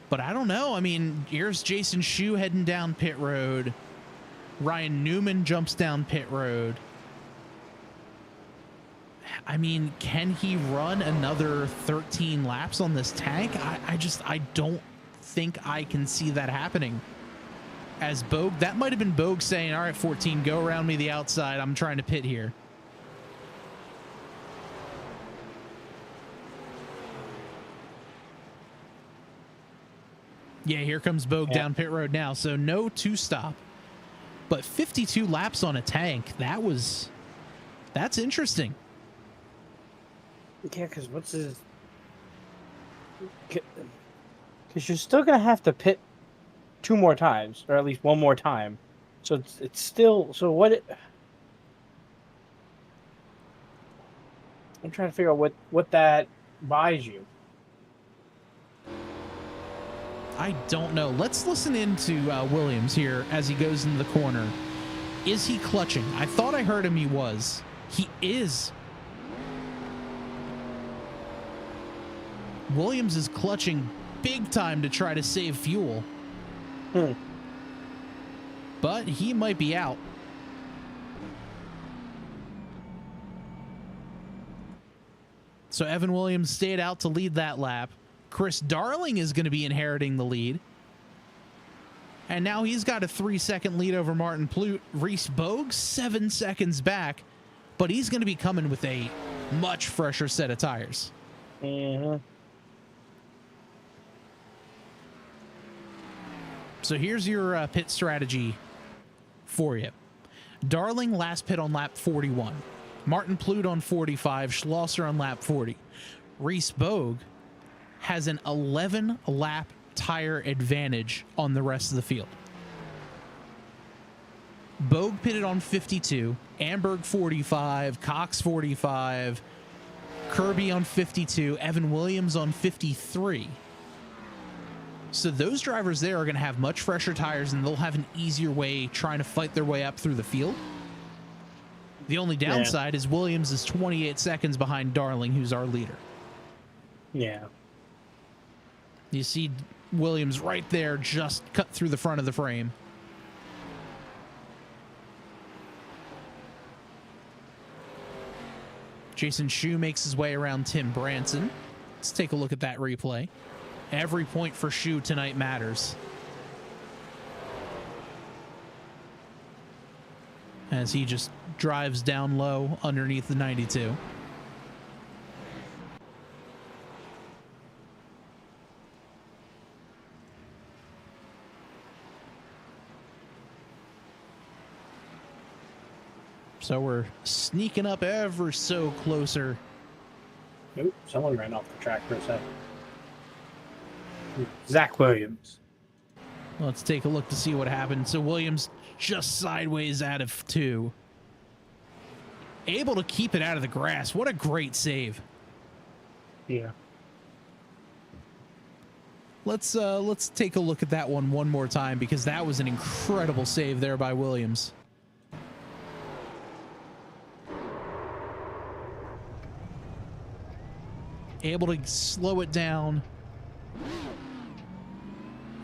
but I don't know. I mean, here's Jason Schue heading down pit road. Ryan Newman jumps down pit road. I mean, can he run another 13 laps on this tank? I don't think I can see that happening. As Bogue, that might have been Bogue saying, "All right, 14, go around me the outside. I'm trying to pit here." Yeah, here comes Bogue down pit road now. So no 2-stop, but 52 laps on a tank. That's interesting. Yeah, because because you're still gonna have to pit 2 more times, or at least 1 more time. So it's still, so what? I'm trying to figure out what that buys you. I don't know. Let's listen into Williams here as he goes into the corner. Is he clutching? I thought I heard him. He was. He is. Williams is clutching big time to try to save fuel. But he might be out. So Evan Williams stayed out to lead that lap. Chris Darling is going to be inheriting the lead. And now he's got a 3-second lead over Martin Plute. Reese Bogue 7 seconds back, but he's going to be coming with a much fresher set of tires. So here's your pit strategy for you. Darling last pit on lap 41. Martin Plute on 45. Schlosser on lap 40. Reese Bogue has an 11-lap tire advantage on the rest of the field. Bogue pitted on 52. Amberg 45. Cox 45. Kirby on 52. Evan Williams on 53. So those drivers there are going to have much fresher tires, and they'll have an easier way trying to fight their way up through the field. The only downside is Williams is 28 seconds behind Darling, who's our leader. Yeah. You see Williams right there, just cut through the front of the frame. Jason Schue makes his way around Tim Branson. Let's take a look at that replay. Every point for Schue tonight matters. As he just drives down low underneath the 92. So we're sneaking up ever so closer. Nope, someone ran off the track for a second. Zach Williams. Let's take a look to see what happened. So Williams just sideways out of 2. Able to keep it out of the grass. What a great save. Yeah. Let's take a look at that one more time, because that was an incredible save there by Williams. Able to slow it down.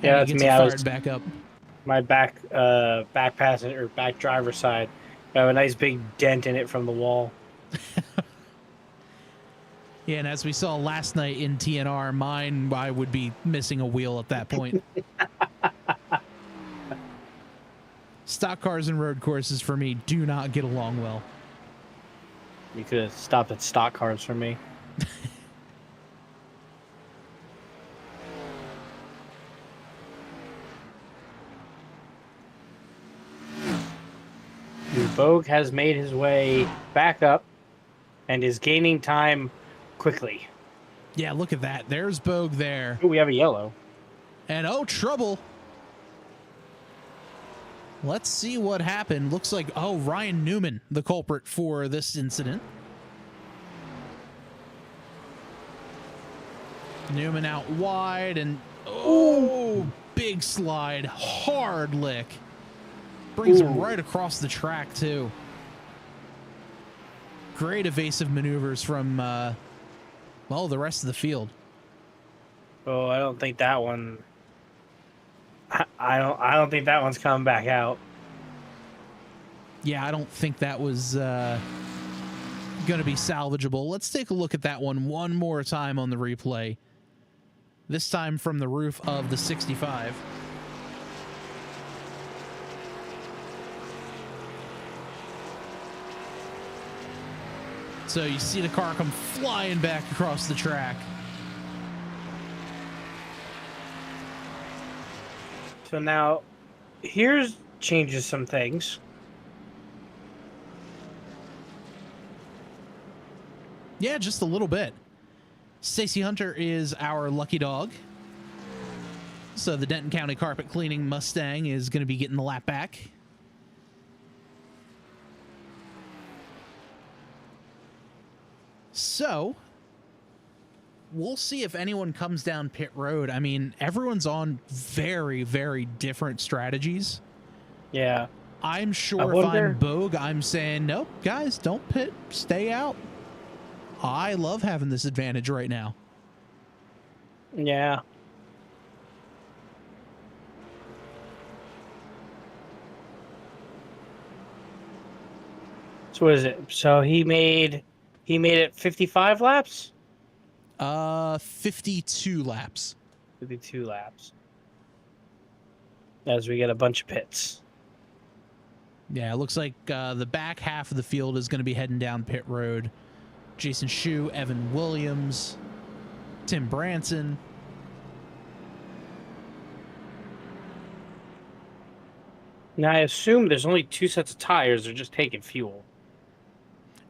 Yeah, and that's he gets me. it I fired was back up. my back passenger or back driver side. I have a nice big dent in it from the wall. Yeah, and as we saw last night in TNR, mine, I would be missing a wheel at that point. Stock cars and road courses for me do not get along well. You could have stopped at stock cars for me. Bogue has made his way back up and is gaining time quickly. Yeah, look at that. There's Bogue there. Ooh, we have a yellow. And oh, trouble. Let's see what happened. Looks like, oh, Ryan Newman, the culprit for this incident. Newman out wide and, oh, big slide. Hard lick. Brings him right across the track, too. Great evasive maneuvers from, well, the rest of the field. Oh, I don't think that one. I don't think that one's coming back out. Yeah, I don't think that was going to be salvageable. Let's take a look at that one more time on the replay. This time from the roof of the 65. So you see the car come flying back across the track. So now, here's changes some things. Yeah, just a little bit. Stacy Hunter is our lucky dog. So the Denton County carpet cleaning Mustang is going to be getting the lap back. So we'll see if anyone comes down pit road. I mean, everyone's on very, very different strategies. Yeah. I'm sure if I'm Bogue, I'm saying, nope, guys, don't pit. Stay out. I love having this advantage right now. Yeah. So what is it? So he made it 55 laps? 52 laps. 52 laps. As we get a bunch of pits. Yeah, it looks like the back half of the field is going to be heading down pit road. Jason Schue, Evan Williams, Tim Branson. Now, I assume there's only 2 sets of tires. They're just taking fuel.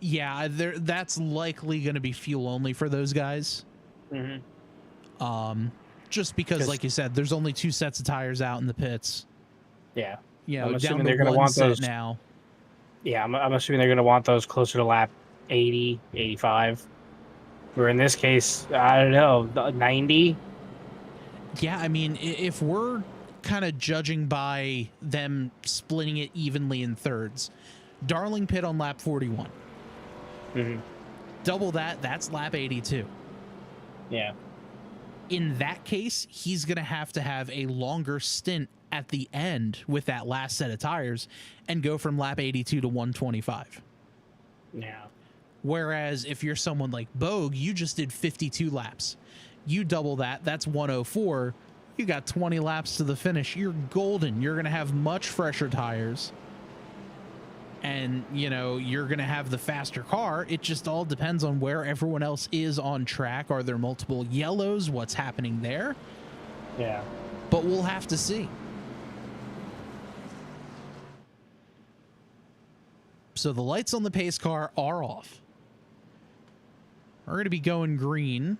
Yeah, that's likely going to be fuel only for those guys. Mm-hmm. Just because, like you said, there's only 2 sets of tires out in the pits. Yeah. You know, I'm down they're to going to one want set those now. Yeah, I'm assuming they're going to want those closer to lap 80, 85. Where in this case, I don't know, 90. Yeah, I mean, if we're kind of judging by them splitting it evenly in thirds, Darling pit on lap 41. Mm-hmm. Double that, that's lap 82. Yeah. In that case, he's going to have a longer stint at the end with that last set of tires and go from lap 82 to 125. Yeah. Whereas if you're someone like Bogue, you just did 52 laps. You double that, that's 104. You got 20 laps to the finish. You're golden. You're going to have much fresher tires. And, you know, you're going to have the faster car. It just all depends on where everyone else is on track. Are there multiple yellows? What's happening there? Yeah. But we'll have to see. So the lights on the pace car are off. We're going to be going green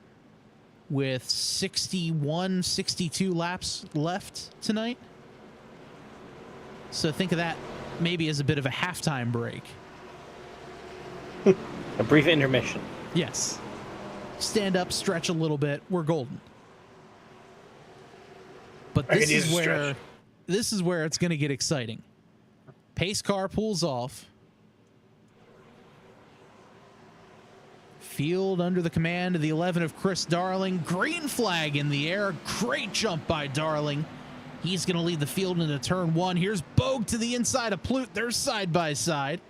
with 61, 62 laps left tonight. So think of that maybe as a bit of a halftime break. A brief intermission. Yes. Stand up, stretch a little bit. We're golden. But this is where it's going to get exciting. Pace car pulls off. Field under the command of the 11 of Chris Darling. Green flag in the air. Great jump by Darling. He's going to lead the field into turn 1. Here's Bogue to the inside of Plute. They're side by side.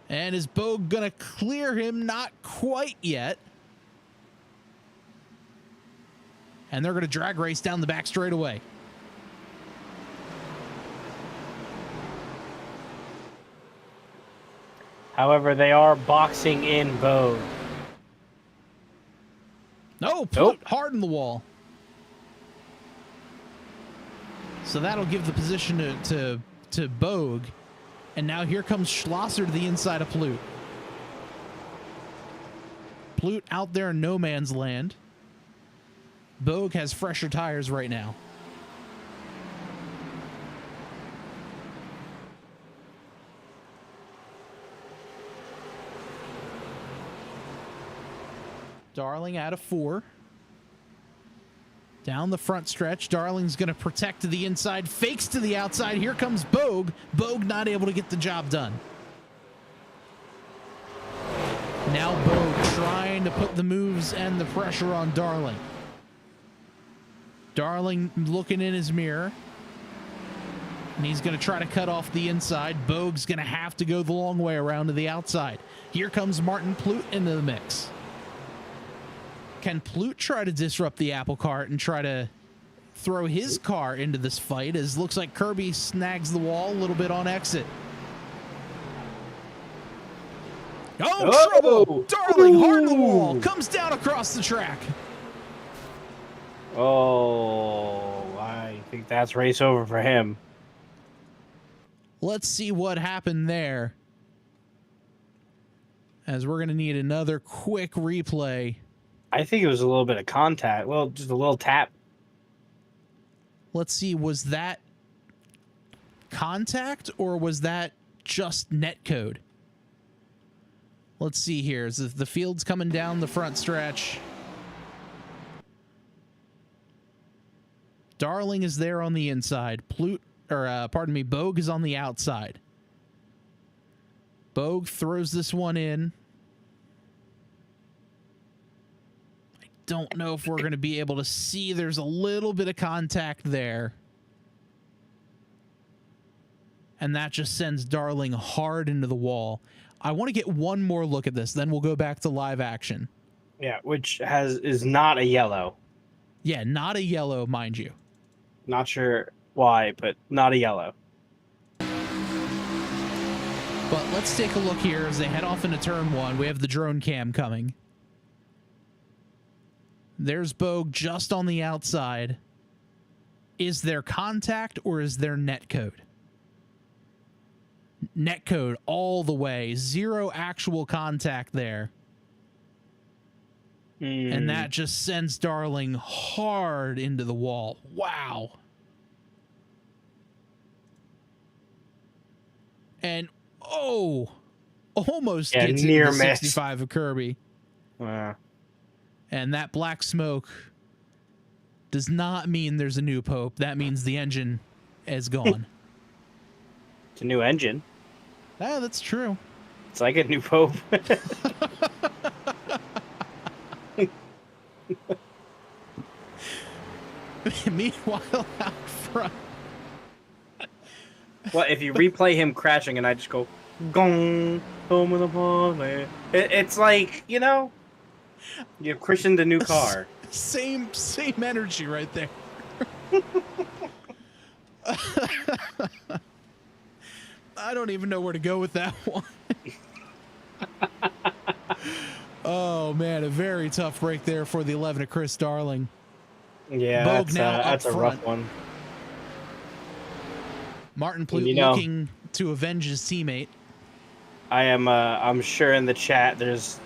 And is Bogue going to clear him? Not quite yet. And they're going to drag race down the back straightaway. However, they are boxing in Bogue. No, Plute hard in the wall. So that'll give the position to Bogue. And now here comes Schlosser to the inside of Plute. Plute out there in no man's land. Bogue has fresher tires right now. Darling out of 4. Down the front stretch. Darling's going to protect to the inside. Fakes to the outside. Here comes Bogue. Bogue not able to get the job done. Now Bogue trying to put the moves and the pressure on Darling. Darling looking in his mirror. And he's going to try to cut off the inside. Bogue's going to have to go the long way around to the outside. Here comes Martin Plute into the mix. Can Plute try to disrupt the apple cart and try to throw his car into this fight? As looks like Kirby snags the wall a little bit on exit. Oh, trouble! Darling hard to the wall. Comes down across the track. Oh, I think that's race over for him. Let's see what happened there. As we're going to need another quick replay. I think it was a little bit of contact. Well, just a little tap. Let's see, was that contact or was that just netcode? Let's see here. As the field's coming down the front stretch. Darling is there on the inside. Bogue is on the outside. Bogue throws this one in. Don't know if we're going to be able to see. There's a little bit of contact there. And that just sends Darling hard into the wall. I want to get one more look at this, then we'll go back to live action. Yeah, which is not a yellow. Yeah, not a yellow, mind you. Not sure why, but not a yellow. But let's take a look here as they head off into turn 1. We have the drone cam coming. There's Bogue just on the outside. Is there contact or is there netcode? Netcode all the way. Zero actual contact there. And that just sends Darling hard into the wall. Wow. And, almost gets near into the miss. 65 of Kirby. And that black smoke does not mean there's a new Pope. That means the engine is gone. It's a new engine. Ah, that's true. It's like a new Pope. Meanwhile, out front. Well, if you replay him crashing and I just go, gong, home of the ball, it's like, you've christened a new car. Same energy right there. I don't even know where to go with that one. Oh, man, a very tough break there for the 11 of Chris Darling. Yeah, Bogue that's a rough one. Martin Plute looking to avenge his teammate. I'm sure in the chat there's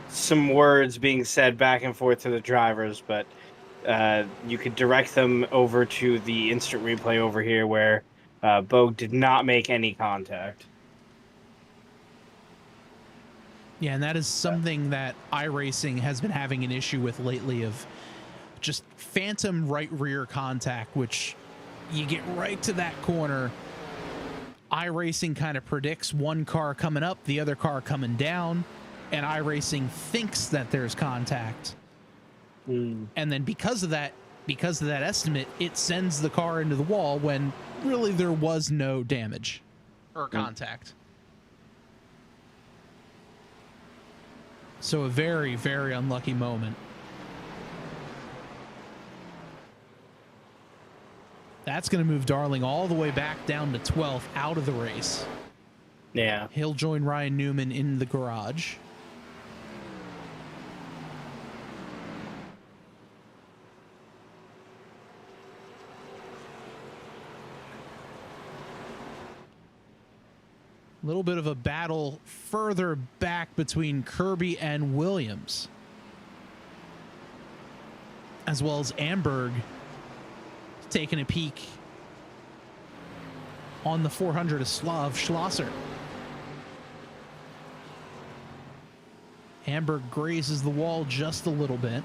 some words being said back and forth to the drivers, but you could direct them over to the instant replay over here where Bogue did not make any contact. Yeah, and that is something that iRacing has been having an issue with lately, of just phantom right rear contact, which you get right to that corner. iRacing kind of predicts one car coming up, the other car coming down, and iRacing thinks that there's contact. And then because of that estimate, it sends the car into the wall when really there was no damage or contact. So a very, very unlucky moment. That's going to move Darling all the way back down to 12th, out of the race. Yeah. He'll join Ryan Newman in the garage. A little bit of a battle further back between Kirby and Williams, as well as Amberg taking a peek on the 400 of Schlosser. Amberg grazes the wall just a little bit.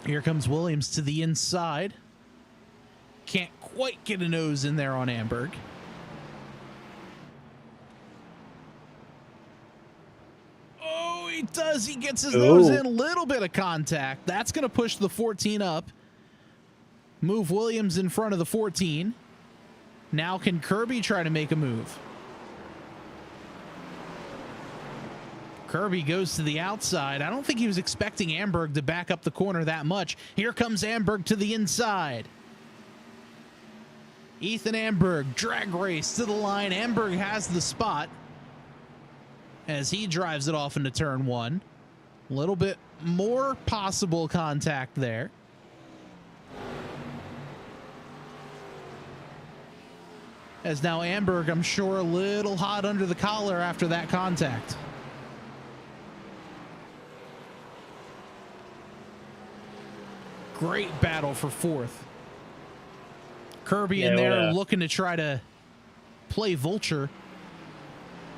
Here comes Williams to the inside. Can't quite get a nose in there on Amberg. Oh, he does. He gets his nose in. A little bit of contact. That's going to push the 14 up. Move Williams in front of the 14. Now can Kirby try to make a move? Kirby goes to the outside. I don't think he was expecting Amberg to back up the corner that much. Here comes Amberg to the inside. Ethan Amberg, drag race to the line. Amberg has the spot as he drives it off into turn one. A little bit more possible contact there. As now Amberg, I'm sure, a little hot under the collar after that contact. Great battle for fourth. Kirby in there looking to try to play vulture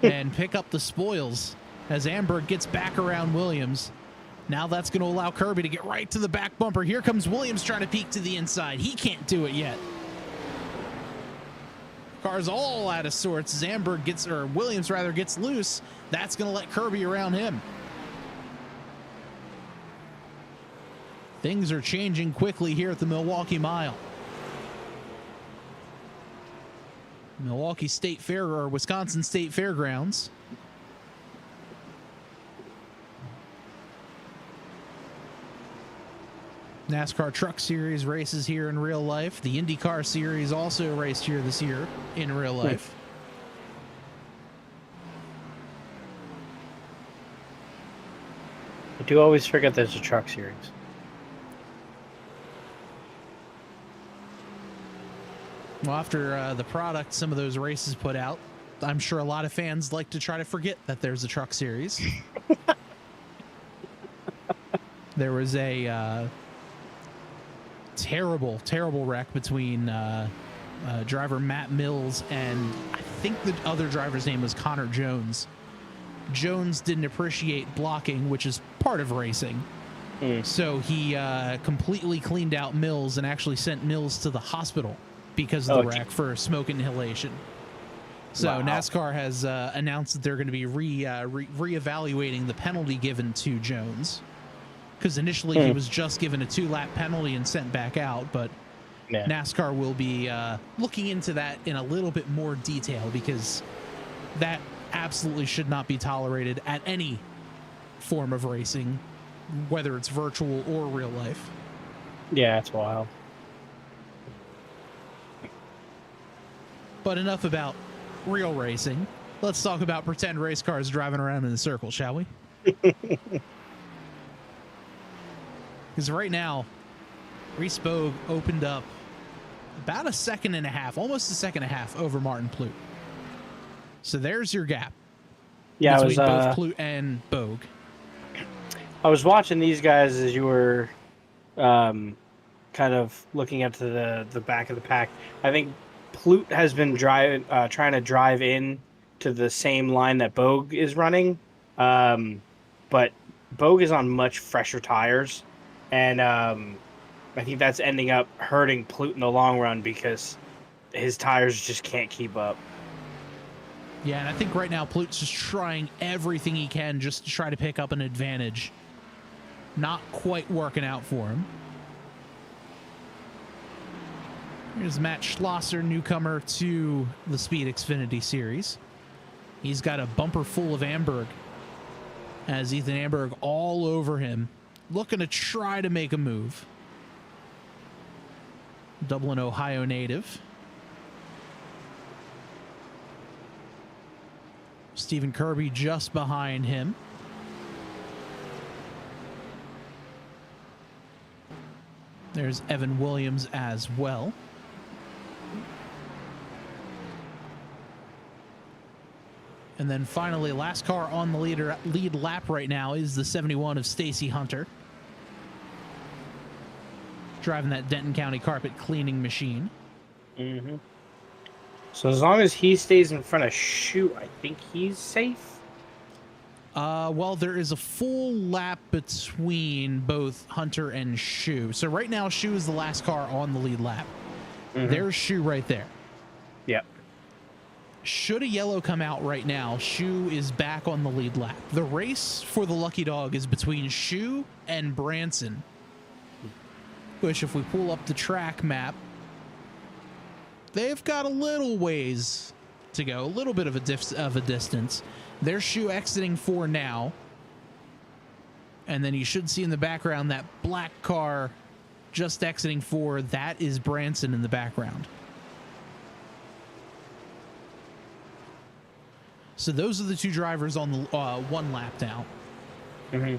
and pick up the spoils as Amberg gets back around Williams. Now that's going to allow Kirby to get right to the back bumper. Here comes Williams trying to peek to the inside. He can't do it yet. Car's all out of sorts as Amberg gets, or Williams rather, gets loose. That's going to let Kirby around him. Things are changing quickly here at the Milwaukee Mile. Milwaukee State Fair, or Wisconsin State Fairgrounds. NASCAR Truck Series races here in real life. The IndyCar Series also raced here this year in real life. I do always forget there's a Truck Series. Well, after the product some of those races put out, I'm sure a lot of fans like to try to forget that there's a Truck Series. There was a terrible wreck between driver Matt Mills and I think the other driver's name was Connor Jones. Jones didn't appreciate blocking, which is part of racing. So he completely cleaned out Mills and actually sent Mills to the hospital because of the wreck for smoke inhalation. So NASCAR has announced that they're going to be reevaluating the penalty given to Jones, because initially he was just given a 2-lap penalty and sent back out, but NASCAR will be looking into that in a little bit more detail, because that absolutely should not be tolerated at any form of racing, whether it's virtual or real life. Yeah, it's wild. But enough about real racing. Let's talk about pretend race cars driving around in a circle, shall we? Because right now, Reese Bogue opened up about a second and a half, almost a second and a half over Martin Plute. So there's your gap. Yeah, between both Plute and Bogue. I was watching these guys as you were kind of looking at the back of the pack. I think Plute has been trying to drive in to the same line that Bogue is running, but Bogue is on much fresher tires, and I think that's ending up hurting Plute in the long run because his tires just can't keep up. Yeah, and I think right now Plute's just trying everything he can just to try to pick up an advantage. Not quite working out for him. Here's Matt Schlosser, newcomer to the Speed Xfinity Series. He's got a bumper full of Amberg, as Ethan Amberg all over him, looking to try to make a move. Dublin, Ohio native. Stephen Kirby just behind him. There's Evan Williams as well. And then finally, last car on the lead lap right now is the 71 of Stacy Hunter. Driving that Denton County carpet cleaning machine. Mm-hmm. So as long as he stays in front of Schue, I think he's safe. Well, there is a full lap between both Hunter and Schue. So right now, Schue is the last car on the lead lap. Mm-hmm. There's Schue right there. Yep. Should a yellow come out right now, Schue is back on the lead lap. The race for the lucky dog is between Schue and Branson, which if we pull up the track map, they've got a little ways to go, a little bit of a distance. There's Schue exiting 4 now. And then you should see in the background that black car just exiting 4. That is Branson in the background. So those are the two drivers on the 1 lap down. Mm-hmm.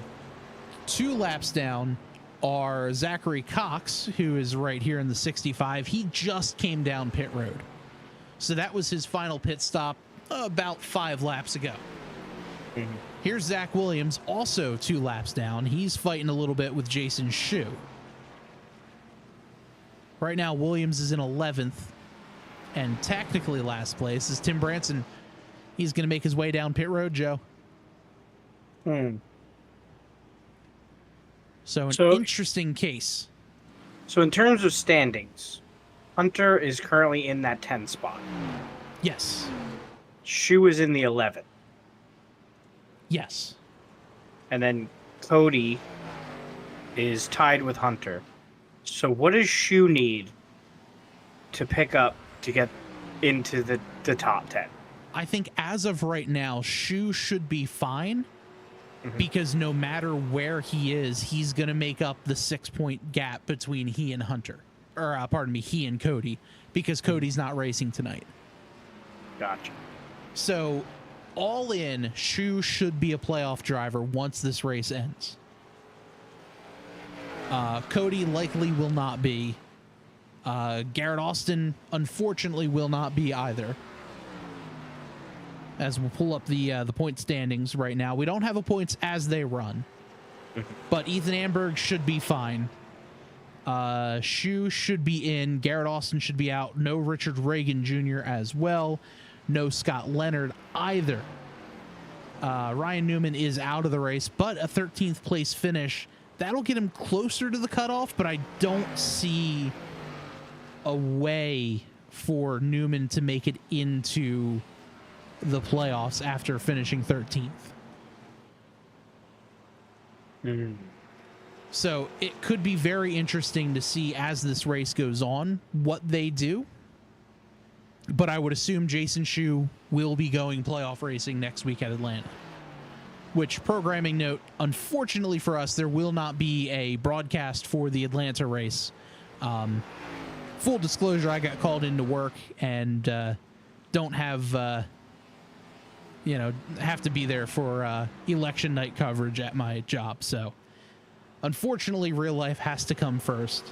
2 laps down are Zachary Cox, who is right here in the 65. He just came down pit road. So that was his final pit stop about 5 laps ago. Mm-hmm. Here's Zach Williams, also 2 laps down. He's fighting a little bit with Jason Schue. Right now, Williams is in 11th, and technically last place is Tim Branson. He's going to make his way down pit road, Joe. So interesting case. So in terms of standings, Hunter is currently in that 10 spot. Yes. Schue is in the 11. Yes. And then Cody is tied with Hunter. So what does Schue need to pick up to get into the top 10? I think as of right now, Schue should be fine. Mm-hmm. Because no matter where he is, he's going to make up the 6-point gap between he and Hunter. Or, pardon me, he and Cody. Because Cody's not racing tonight. Gotcha. So, all in, Schue should be a playoff driver once this race ends. Cody likely will not be. Garrett Austin, unfortunately, will not be either. As we'll pull up the point standings right now. We don't have the points as they run. But Ethan Amberg should be fine. Schue should be in. Garrett Austin should be out. No Richard Reagan Jr. as well. No Scott Leonard either. Ryan Newman is out of the race, but a 13th place finish. That'll get him closer to the cutoff, but I don't see a way for Newman to make it into the playoffs after finishing 13th. Mm-hmm. So it could be very interesting to see as this race goes on what they do. But I would assume Jason Schue will be going playoff racing next week at Atlanta. Which, programming note, unfortunately for us, there will not be a broadcast for the Atlanta race. Full disclosure, I got called into work and don't have... have to be there for election night coverage at my job. So, unfortunately, real life has to come first.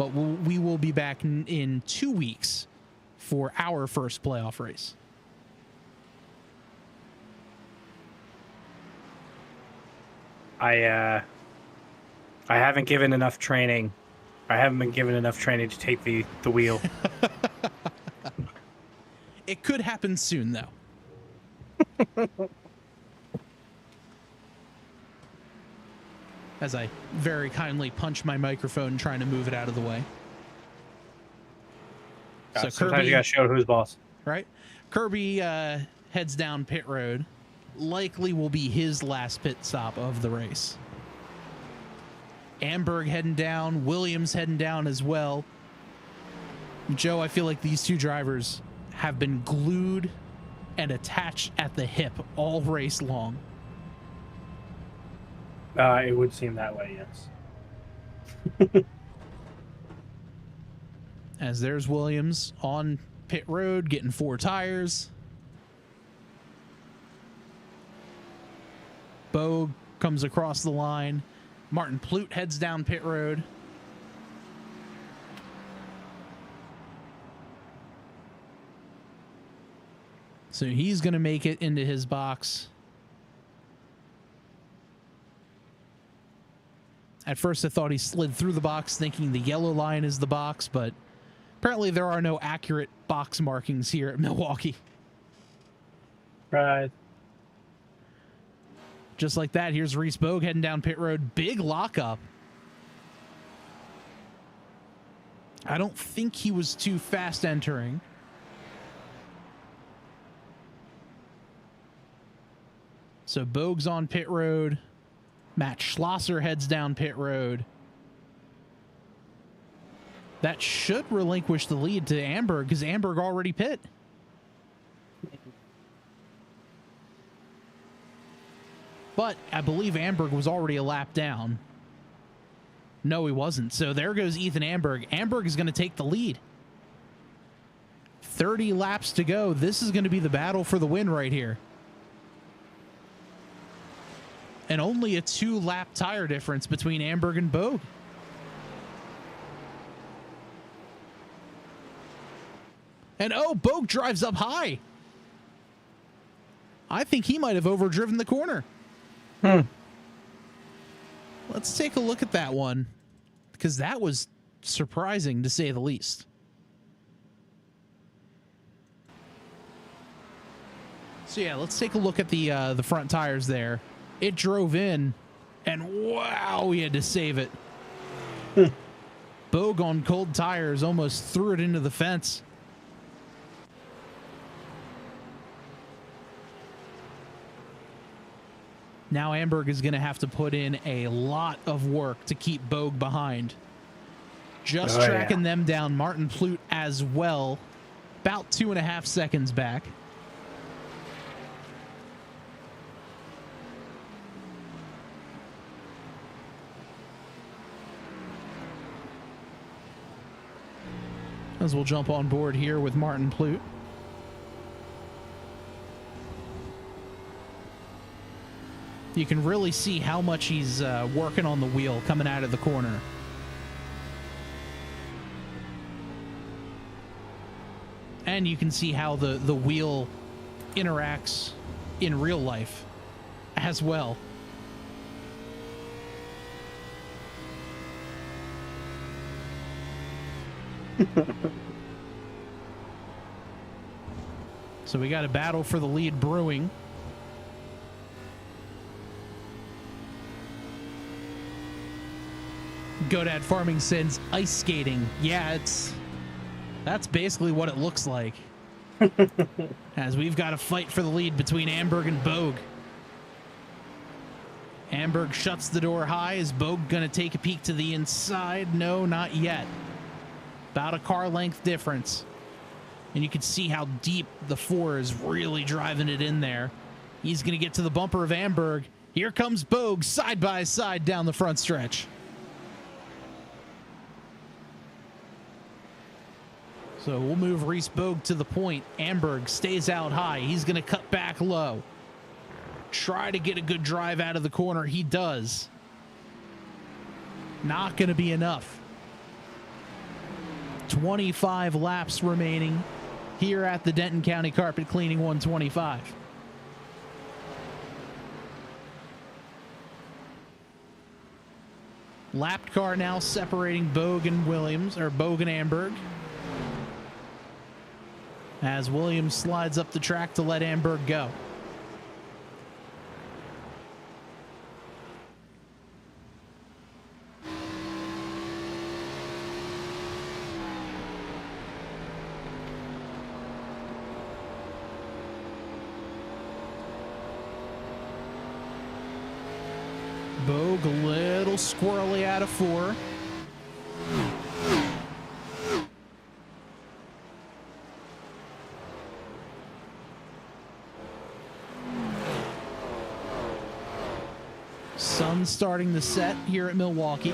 But we will be back in 2 weeks for our first playoff race. I haven't given enough training. I haven't been given enough training to take the wheel. It could happen soon, though. As I very kindly punch my microphone, trying to move it out of the way. So sometimes you gotta show who's boss. Right? Kirby heads down pit road. Likely will be his last pit stop of the race. Amberg heading down. Williams heading down as well. Joe, I feel like these two drivers have been glued and attached at the hip all race long. It would seem that way, yes. As there's Williams on pit road getting 4 tires. Bogue comes across the line. Martin Plute heads down pit road. So he's going to make it into his box. At first I thought he slid through the box thinking the yellow line is the box, but apparently there are no accurate box markings here at Milwaukee. Right. Just like that, here's Reese Bogue heading down pit road. Big lockup. I don't think he was too fast entering. So Bogue's on pit road. Matt Schlosser heads down pit road. That should relinquish the lead to Amberg because Amberg already pit. But I believe Amberg was already a lap down. No, he wasn't. So there goes Ethan Amberg. Amberg is going to take the lead. 30 laps to go. This is going to be the battle for the win right here. And only a 2-lap tire difference between Amberg and Bogue. And oh, Bogue drives up high. I think he might have overdriven the corner. Let's take a look at that one, because that was surprising to say the least. So yeah, let's take a look at the front tires there. It drove in, and wow, we had to save it. Bogue on cold tires almost threw it into the fence. Now Amberg is going to have to put in a lot of work to keep Bogue behind. Just tracking them down. Martin Plute as well. About 2.5 seconds back. As we'll jump on board here with Martin Plute. You can really see how much he's working on the wheel coming out of the corner. And you can see how the wheel interacts in real life as well. So we got a battle for the lead brewing. Godad Farming sends ice skating. Yeah, that's basically what it looks like. As we've got a fight for the lead between Amberg and Bogue. Amberg shuts the door high. Is Bogue going to take a peek to the inside? No, not yet. About a car length difference. And you can see how deep the 4 is really driving it in there. He's going to get to the bumper of Amberg. Here comes Bogue side by side down the front stretch. So we'll move Reese Bogue to the point. Amberg stays out high. He's going to cut back low. Try to get a good drive out of the corner. He does. Not going to be enough. 25 laps remaining here at the Denton County Carpet Cleaning 125. Lapped car now separating Bogue and Williams, or Bogue and Amberg, as Williams slides up the track to let Amberg go. Bogue a little squirrely out of 4. Sun starting to set here at Milwaukee.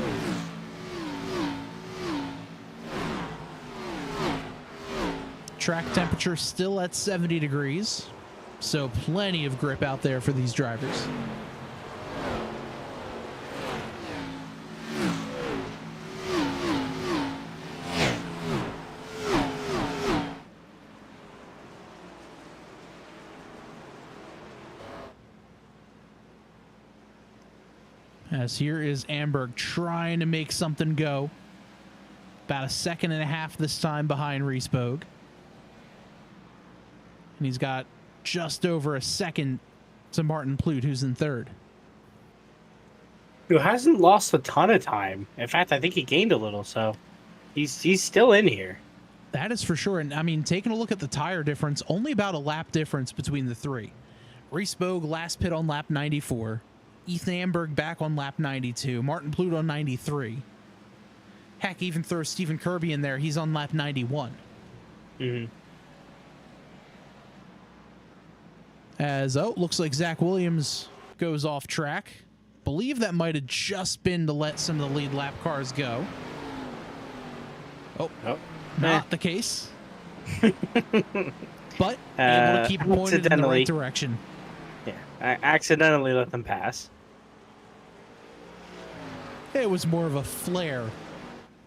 Track temperature still at 70 degrees, so plenty of grip out there for these drivers. As here is Amberg trying to make something go. About a second and a half this time behind Reese Bogue. And he's got just over a second to Martin Plute, who's in third. Who hasn't lost a ton of time. In fact, I think he gained a little, so he's still in here. That is for sure. And I mean, taking a look at the tire difference, only about a lap difference between the three. Reese Bogue last pit on lap 94. Ethan Amberg back on lap 92. Martin Plute on 93. Heck, even throw Stephen Kirby in there. He's on lap 91. Mm-hmm. As, looks like Zach Williams goes off track. Believe that might have just been to let some of the lead lap cars go. Not the case. But able to keep pointed in the right direction. Yeah, I accidentally let them pass. It was more of a flare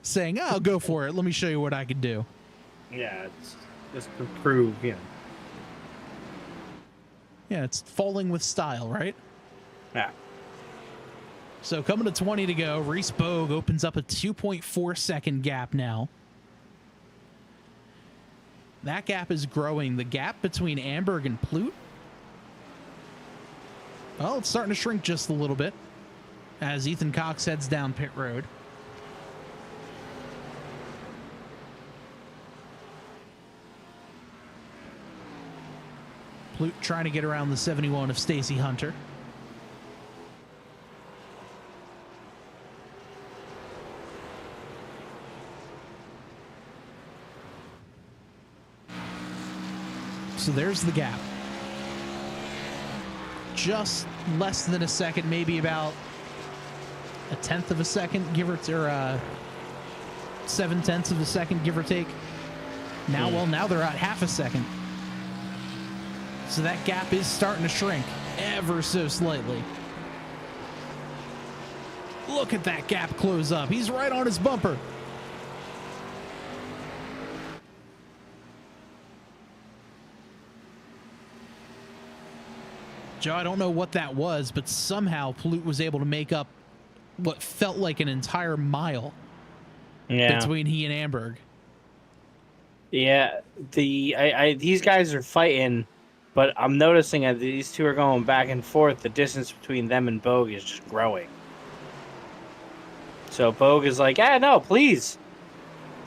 saying, "I'll go for it. Let me show you what I can do." Yeah, it's just to prove, you know. Yeah, it's falling with style, right? Yeah. So coming to 20 to go, Reese Bogue opens up a 2.4 second gap now. That gap is growing. The gap between Amberg and Plute, well, it's starting to shrink just a little bit as Ethan Cox heads down pit road. Plute trying to get around the 71 of Stacy Hunter. So there's the gap. Just less than a second, maybe about a tenth of a second, give or 7/10 of a second, give or take. Now, well, now they're at half a second. So that gap is starting to shrink ever so slightly. Look at that gap close up. He's right on his bumper. Joe, I don't know what that was, but somehow Plute was able to make up what felt like an entire mile between he and Amberg. Yeah, these guys are fighting, but I'm noticing as these two are going back and forth, the distance between them and Bogue is just growing. So Bogue is like, no, please.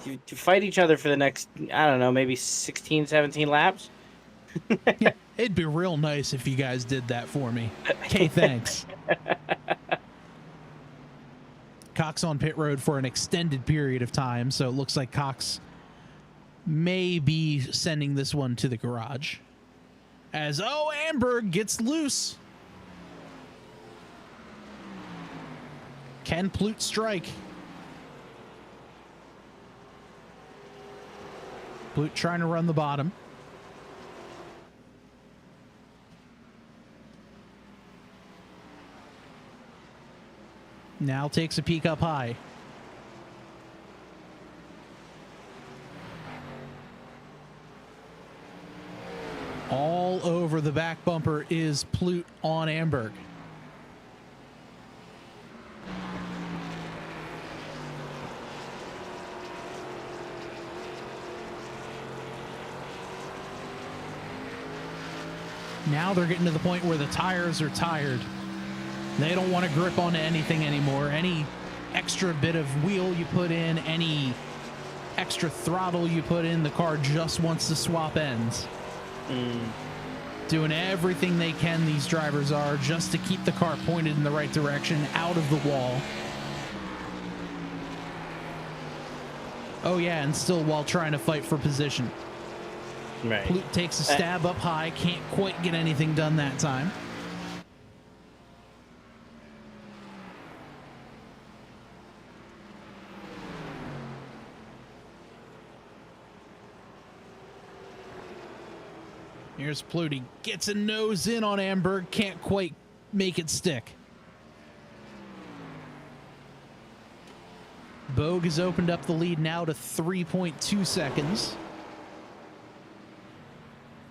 You fight each other for the next, I don't know, maybe 16, 17 laps. Yeah, it'd be real nice if you guys did that for me. Okay, thanks. Cox on pit road for an extended period of time, so it looks like Cox may be sending this one to the garage. As, Amberg gets loose. Can Plute strike? Plute trying to run the bottom. Now takes a peek up high. over the back bumper is Plute on Amberg. Now they're getting to the point where the tires are tired. They don't want to grip onto anything anymore. Any extra bit of wheel you put in, any extra throttle you put in, the car just wants to swap ends. Doing everything they can, these drivers are, just to keep the car pointed in the right direction, out of the wall. Oh yeah, and still while trying to fight for position. Right. Plute takes a stab up high, can't quite get anything done that time. Here's Plute. He gets a nose in on Amberg, can't quite make it stick. Bogue has opened up the lead now to 3.2 seconds.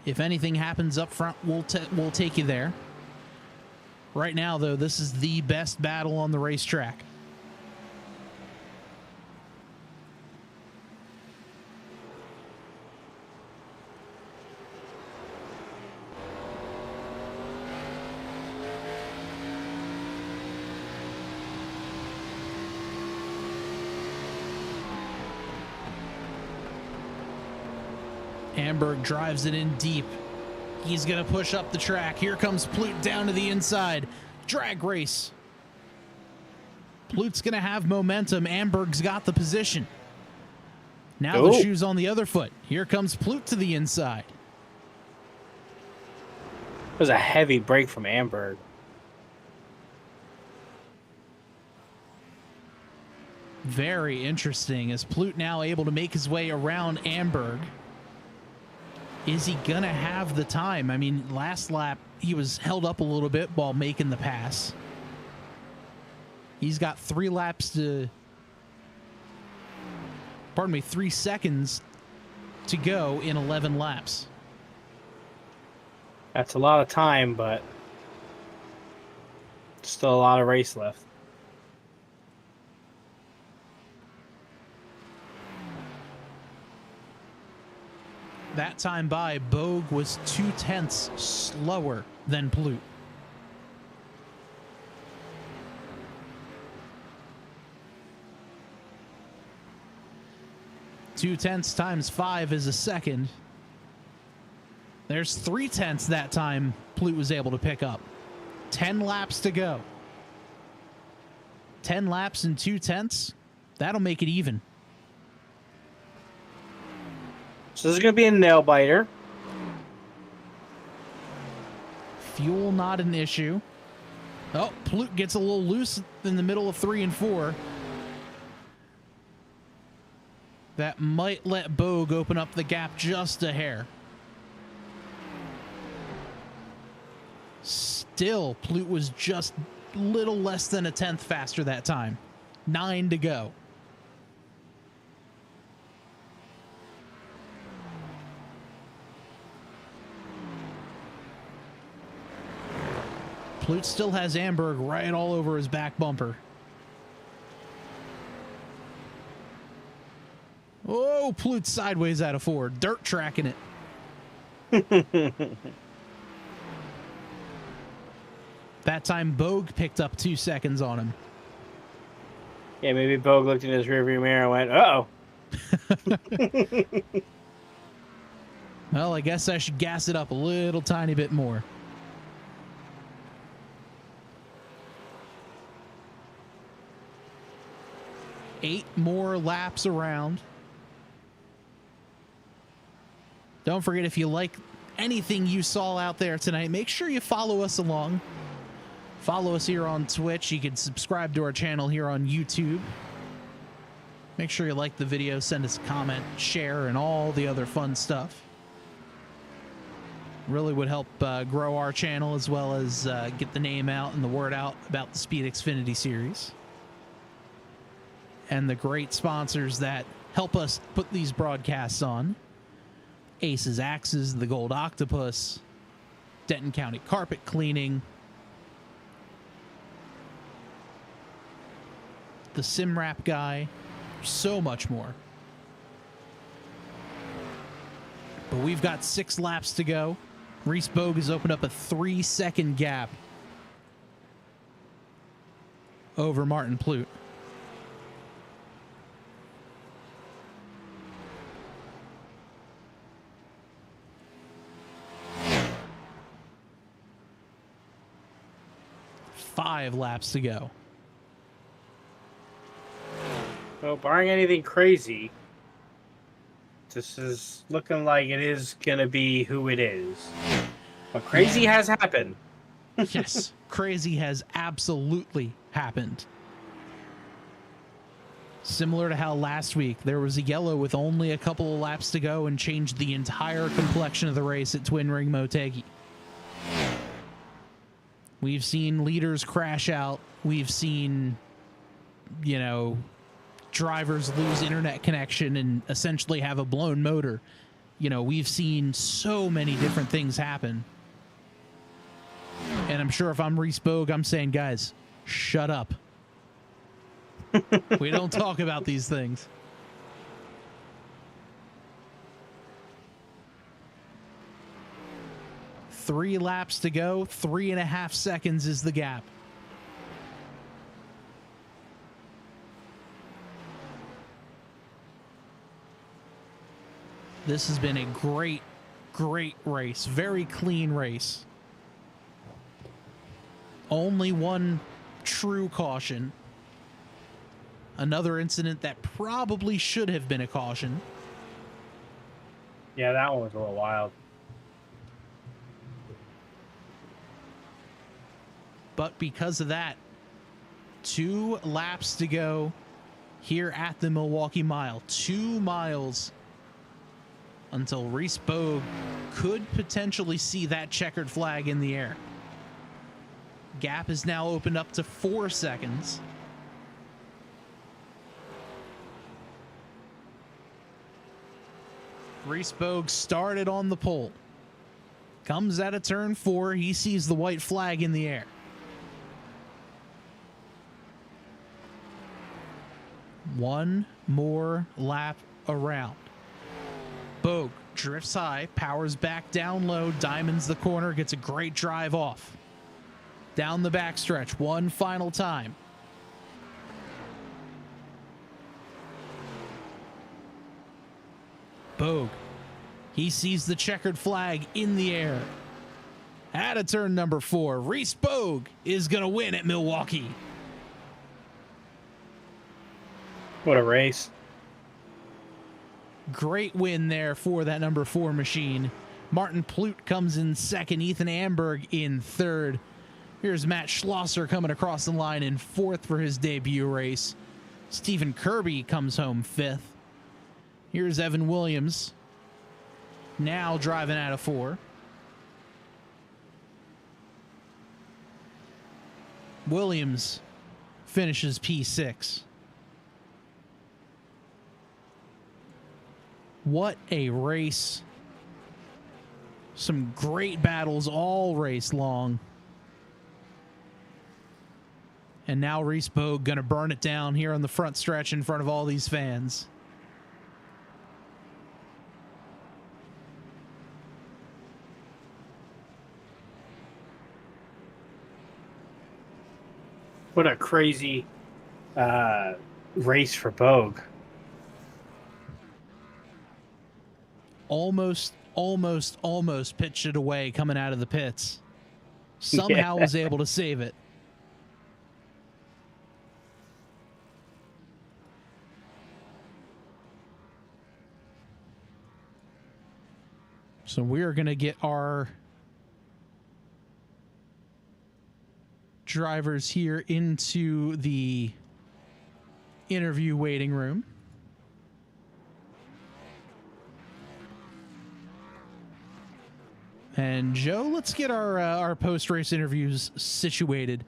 If anything happens up front, we'll take you there. Right now, though, this is the best battle on the racetrack. Amberg drives it in deep. He's going to push up the track. Here comes Plute down to the inside. Drag race. Plute's going to have momentum. Amberg's got the position. Now the shoe's on the other foot. Here comes Plute to the inside. It was a heavy break from Amberg. Very interesting, as Plute now able to make his way around Amberg. Is he going to have the time? I mean, last lap, he was held up a little bit while making the pass. He's got 3 seconds to go in 11 laps. That's a lot of time, but still a lot of race left. That time by, Bogue was 0.2 slower than Plute. Two tenths times 5 is a second. There's 0.3 that time Plute was able to pick up. 10 laps to go. 10 laps and 0.2. That'll make it even. So this is going to be a nail biter. Fuel not an issue. Oh, Plute gets a little loose in the middle of 3 and 4. That might let Bogue open up the gap just a hair. Still, Plute was just a little less than 1/10 faster that time. 9 to go. Plute still has Amberg right all over his back bumper. Oh, Plute sideways out of 4. Dirt tracking it. That time, Bogue picked up 2 seconds on him. Yeah, maybe Bogue looked in his rearview mirror and went, uh-oh. Well, I guess I should gas it up a little tiny bit more. Eight more laps around. Don't forget, if you like anything you saw out there tonight, make sure you follow us along. Follow us here on Twitch. You can subscribe to our channel here on YouTube. Make sure you like the video, send us a comment, share, and all the other fun stuff. Really would help grow our channel, as well as get the name out and the word out about the Speed Xfinity series. And the great sponsors that help us put these broadcasts on. Aces, Axes, the Gold Octopus, Denton County carpet cleaning, the sim wrap guy, so much more. But we've got 6 laps to go. Reese Bogue has opened up a 3-second gap over Martin Plute. Five laps to go. Well, barring anything crazy, this is looking like it is going to be who it is. But crazy has happened. Yes, crazy has absolutely happened. Similar to how last week there was a yellow with only a couple of laps to go and changed the entire complexion of the race at Twin Ring Motegi. We've seen leaders crash out. We've seen, you know, drivers lose internet connection and essentially have a blown motor. You know, we've seen so many different things happen. And I'm sure if I'm Reese Bogue, I'm saying, guys, shut up. We don't talk about these things. Three laps to go. 3.5 seconds is the gap. This has been a great, great race. Very clean race. Only one true caution. Another incident that probably should have been a caution. Yeah, that one was a little wild. But because of that, 2 laps to go here at the Milwaukee Mile. 2 miles until Reese Bogue could potentially see that checkered flag in the air. Gap is now opened up to 4 seconds. Reese Bogue started on the pole. Comes out of turn 4. He sees the white flag in the air. One more lap around. Bogue drifts high, powers back down low, diamonds the corner, gets a great drive off. Down the backstretch, one final time. Bogue, he sees the checkered flag in the air. Out of turn number 4, Reese Bogue is going to win at Milwaukee. What a race. Great win there for that number 4 machine. Martin Plute comes in second, Ethan Amberg in third. Here's Matt Schlosser coming across the line in 4th for his debut race. Stephen Kirby comes home 5th. Here's Evan Williams, now driving out of 4. Williams finishes P6. What a race. Some great battles all race long. And now Reese Bogue going to burn it down here on the front stretch in front of all these fans. What a crazy race for Bogue. Almost pitched it away coming out of the pits. Somehow was able to save it. So we are going to get our drivers here into the interview waiting room. And Joe, let's get our post-race interviews situated.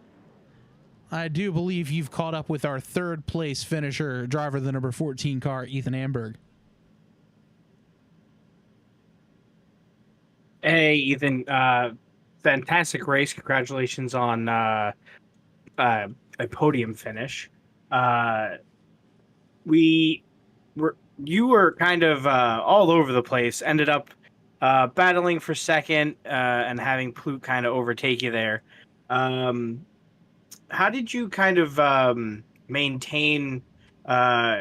I do believe you've caught up with our 3rd place finisher, driver of the number 14 car, Ethan Amberg. Hey, Ethan. fantastic race. Congratulations on a podium finish. We were you were kind of all over the place. Ended up battling for second and having Plute kind of overtake you there. How did you kind of maintain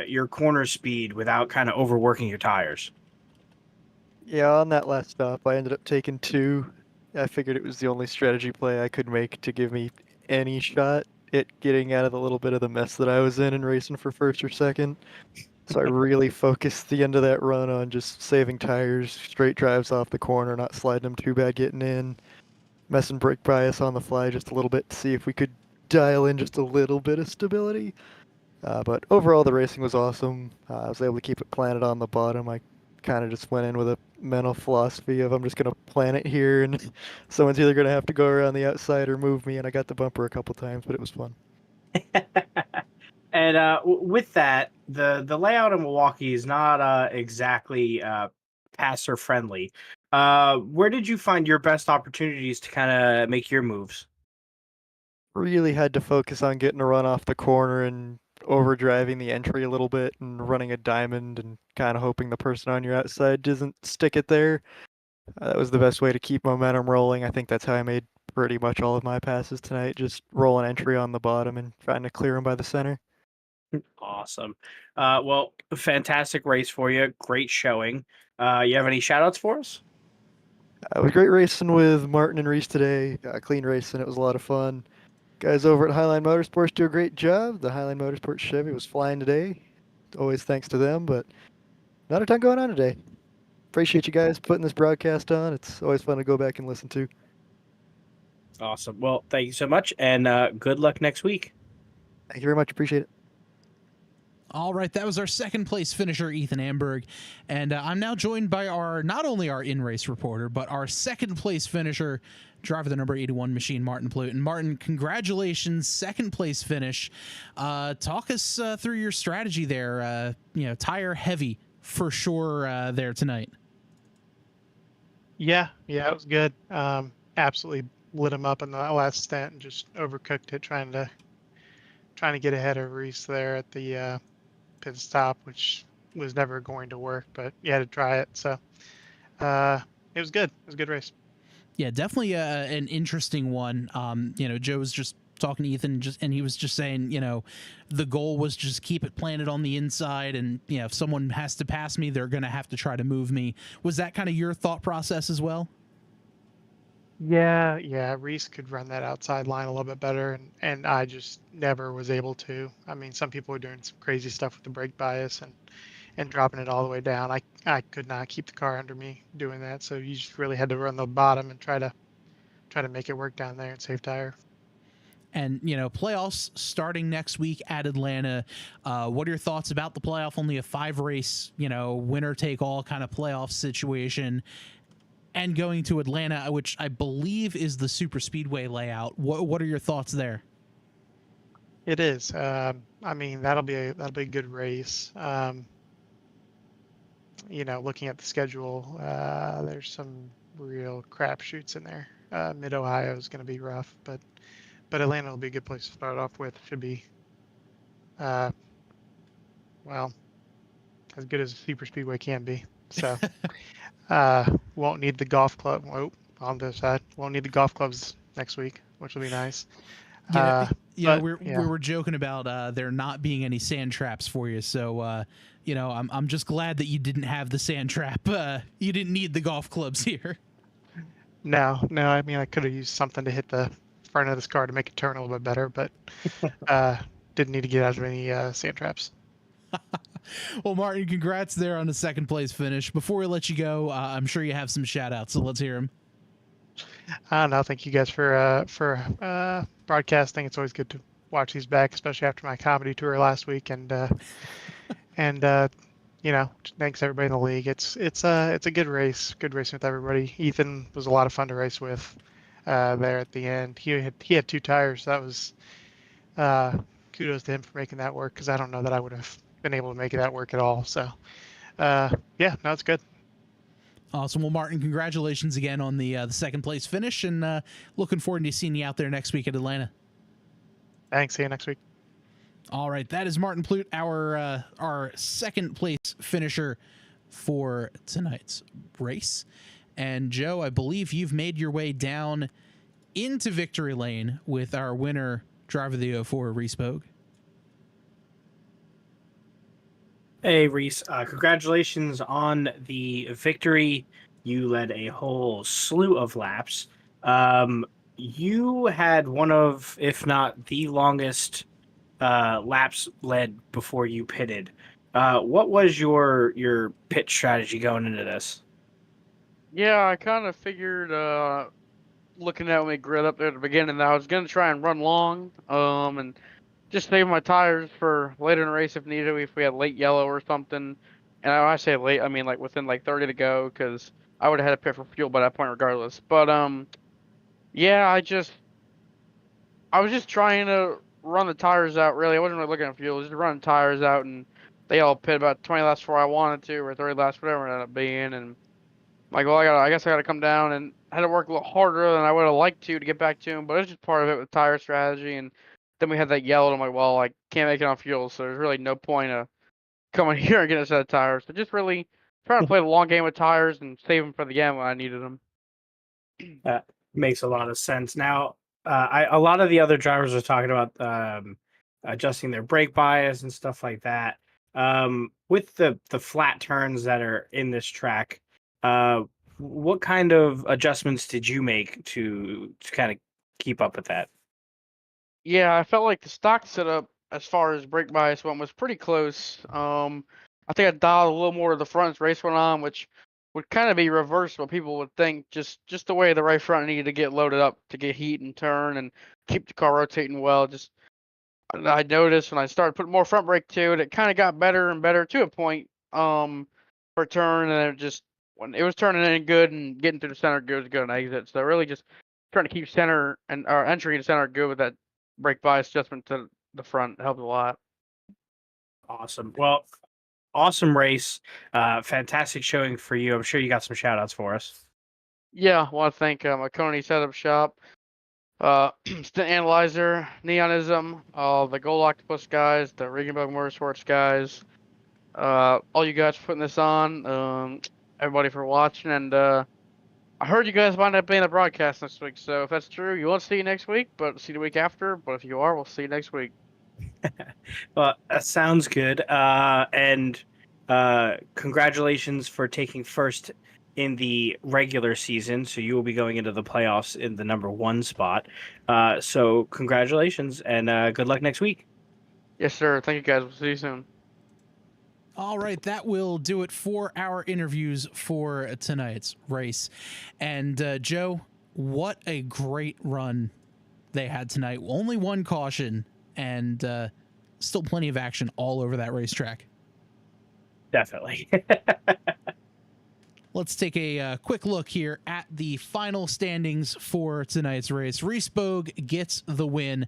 your corner speed without kind of overworking your tires? Yeah, on that last stop, I ended up taking two. I figured it was the only strategy play I could make to give me any shot at getting out of the little bit of the mess that I was in and racing for first or second. So I really focused the end of that run on just saving tires, straight drives off the corner, not sliding them too bad getting in, messing brake bias on the fly just a little bit to see if we could dial in just a little bit of stability. But overall, the racing was awesome. I was able to keep it planted on the bottom. I kind of just went in with a mental philosophy of I'm just going to plant it here, and someone's either going to have to go around the outside or move me. And I got the bumper a couple times, but it was fun. And with that, the layout in Milwaukee is not exactly passer friendly. Where did you find your best opportunities to kind of make your moves? Really had to focus on getting a run off the corner and overdriving the entry a little bit and running a diamond and kind of hoping the person on your outside doesn't stick it there. That was the best way to keep momentum rolling. I think that's how I made pretty much all of my passes tonight, just rolling entry on the bottom and trying to clear them by the center. Awesome. Well, fantastic race for you. Great showing. You have any shout outs for us? It was great racing with Martin and Reese today. Clean racing. It was a lot of fun. Guys over at Highline Motorsports do a great job. The Highline Motorsports Chevy was flying today. Always thanks to them, but not a ton going on today. Appreciate you guys putting this broadcast on. It's always fun to go back and listen to. Awesome. Well, thank you so much, and good luck next week. Thank you very much. Appreciate it. All right, that was our second place finisher, Ethan Amberg. And I'm now joined by not only our in-race reporter, but our second place finisher, driver the number 81 machine, Martin Plute. And Martin, congratulations, second place finish. Talk us through your strategy there. Tire heavy for sure there tonight. Yeah, it was good. Absolutely lit him up in the last stint and just overcooked it, trying to get ahead of Reese there at the pit stop, which was never going to work, but you had to try it. So it was good. It was a good race. Yeah, definitely an interesting one. Joe was just talking to Ethan, and he was just saying, the goal was just keep it planted on the inside, and if someone has to pass me, they're going to have to try to move me. Was that kind of your thought process as well? Yeah. Reese could run that outside line a little bit better, and I just never was able to. I mean, some people were doing some crazy stuff with the brake bias and dropping it all the way down. I could not keep the car under me doing that, so you just really had to run the bottom and try to make it work down there and save tire. And, playoffs starting next week at Atlanta. What are your thoughts about the playoff? Only a 5-race, winner-take-all kind of playoff situation. And going to Atlanta, which I believe is the super speedway layout. What are your thoughts there? It is. I mean, that'll be a good race. Looking at the schedule, there's some real crapshoots in there. Mid Ohio is going to be rough, but Atlanta will be a good place to start off with. Should be, as good as a super speedway can be. So. Won't need the golf club. On the side, won't need the golf clubs next week, which will be nice. We were joking about there not being any sand traps for you. So, I'm just glad that you didn't have the sand trap. You didn't need the golf clubs here. No. I mean, I could have used something to hit the front of this car to make it turn a little bit better, but didn't need to get out of any sand traps. Well, Martin, congrats there on the second place finish. Before we let you go, I'm sure you have some shout outs, so let's hear them. No, thank you guys for broadcasting. It's always good to watch these back, especially after my comedy tour last week. And thanks everybody in the league. It's a good race, good racing with everybody. Ethan was a lot of fun to race with there at the end. He had 2 tires. So that was kudos to him for making that work, because I don't know that I would have been able to make that work at all. So, no, it's good. Awesome. Well, Martin, congratulations again on the second place finish, and looking forward to seeing you out there next week at Atlanta. Thanks. See you next week. All right, that is Martin Plute, our second place finisher for tonight's race. And Joe, I believe you've made your way down into victory lane with our winner, driver of the 04, Reese Bogue. Hey, Reese. Congratulations on the victory. You led a whole slew of laps. You had one of, if not the longest laps led before you pitted. What was your pit strategy going into this? Yeah, I kind of figured, looking at my grid up there at the beginning, that I was going to try and run long, and just save my tires for later in the race if needed, if we had late yellow or something. And when I say late, I mean like within like 30 to go, because I would have had to pit for fuel by that point regardless. But yeah, I was just trying to run the tires out. Really, I wasn't really looking at fuel, just running tires out, and they all pit about 20 laps before I wanted to, or 30 laps, whatever it ended up being. And like, well, I guess I got to come down and had to work a little harder than I would have liked to get back to him. But it's just part of it with tire strategy. And then we had that yellow, and I'm like, well, I can't make it on fuel, so there's really no point of coming here and getting a set of tires. So just really trying to play the long game with tires and save them for the end when I needed them. That makes a lot of sense. Now, a lot of the other drivers are talking about adjusting their brake bias and stuff like that. With the flat turns that are in this track, what kind of adjustments did you make to kind of keep up with that? Yeah, I felt like the stock setup as far as brake bias went was pretty close. I think I dialed a little more to the front as race went on, which would kind of be reverse what people would think. Just the way the right front needed to get loaded up to get heat and turn and keep the car rotating well. Just I noticed when I started putting more front brake to it, it kind of got better and better to a point per turn, and it just when it was turning in good and getting through the center good was good on exit. So really just trying to keep center and our entry into center good with that brake bias adjustment to the front helped a lot. Awesome. Well, awesome race. Fantastic showing for you. I'm sure you got some shout outs for us. Yeah, I want to thank my Coney Setup Shop, Stint Analyzer, Neonism, all the Gold Octopus guys, the Regenbogen Motorsports guys, all you guys for putting this on, everybody for watching, and I heard you guys might not be in the broadcast next week, so if that's true, you won't see you next week, but see the week after. But if you are, we'll see you next week. Well, that sounds good. And congratulations for taking first in the regular season. So you will be going into the playoffs in the #1 spot. So congratulations and good luck next week. Yes, sir. Thank you, guys. We'll see you soon. All right, that will do it for our interviews for tonight's race. And Joe, what a great run they had tonight. Only one caution and still plenty of action all over that racetrack. Definitely. Let's take a quick look here at the final standings for tonight's race. Reese Bogue gets the win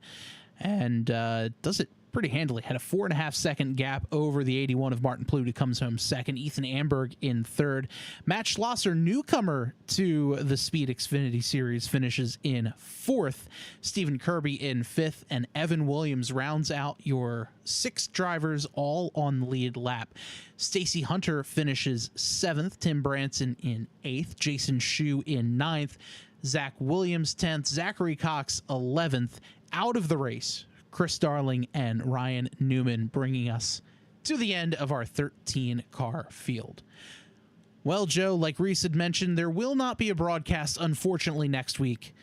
and does it pretty handily. Had a 4.5 second gap over the 81 of Martin Plute, who comes home second. Ethan Amberg in third. Matt Schlosser, newcomer to the Speed Xfinity Series, finishes in fourth. Stephen Kirby in fifth, and Evan Williams rounds out your 6 drivers all on the lead lap. Stacy Hunter finishes seventh. Tim Branson in eighth. Jason Schue in ninth. Zach Williams 10th. Zachary Cox 11th. Out of the race, Chris Darling and Ryan Newman, bringing us to the end of our 13-car field. Well, Joe, like Reese had mentioned, there will not be a broadcast, unfortunately, next week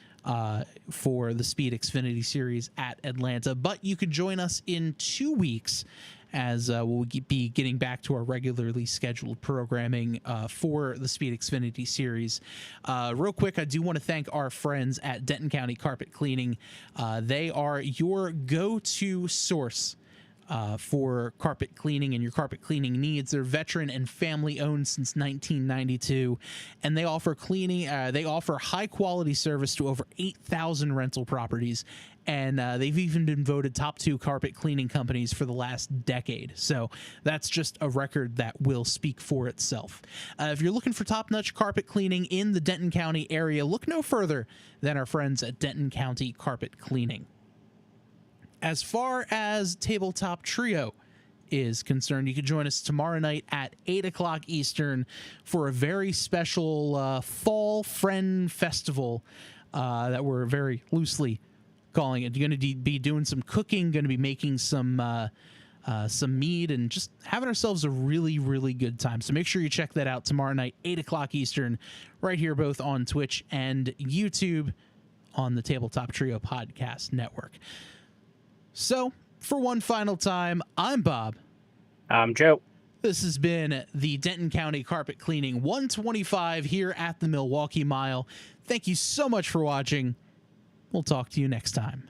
for the Speed Xfinity Series at Atlanta, but you can join us in 2 weeks as we'll be getting back to our regularly scheduled programming for the Speed Xfinity Series. Real quick, I do want to thank our friends at Denton County Carpet Cleaning. They are your go-to source for carpet cleaning and your carpet cleaning needs. They're veteran and family owned since 1992, and they offer cleaning. They offer high quality service to over 8,000 rental properties, and they've even been voted top 2 carpet cleaning companies for the last decade. So that's just a record that will speak for itself. If you're looking for top-notch carpet cleaning in the Denton County area, look no further than our friends at Denton County Carpet Cleaning. As far as Tabletop Trio is concerned, you can join us tomorrow night at 8 o'clock Eastern for a very special Fall Friend Festival that we're very loosely calling it. You're going to be doing some cooking, going to be making some mead, and just having ourselves a really, really good time. So make sure you check that out tomorrow night, 8 o'clock Eastern, right here both on Twitch and YouTube on the Tabletop Trio Podcast Network. So, for one final time, I'm Bob. I'm Joe. This has been the Denton County Carpet Cleaning 125 here at the Milwaukee Mile. Thank you so much for watching. We'll talk to you next time.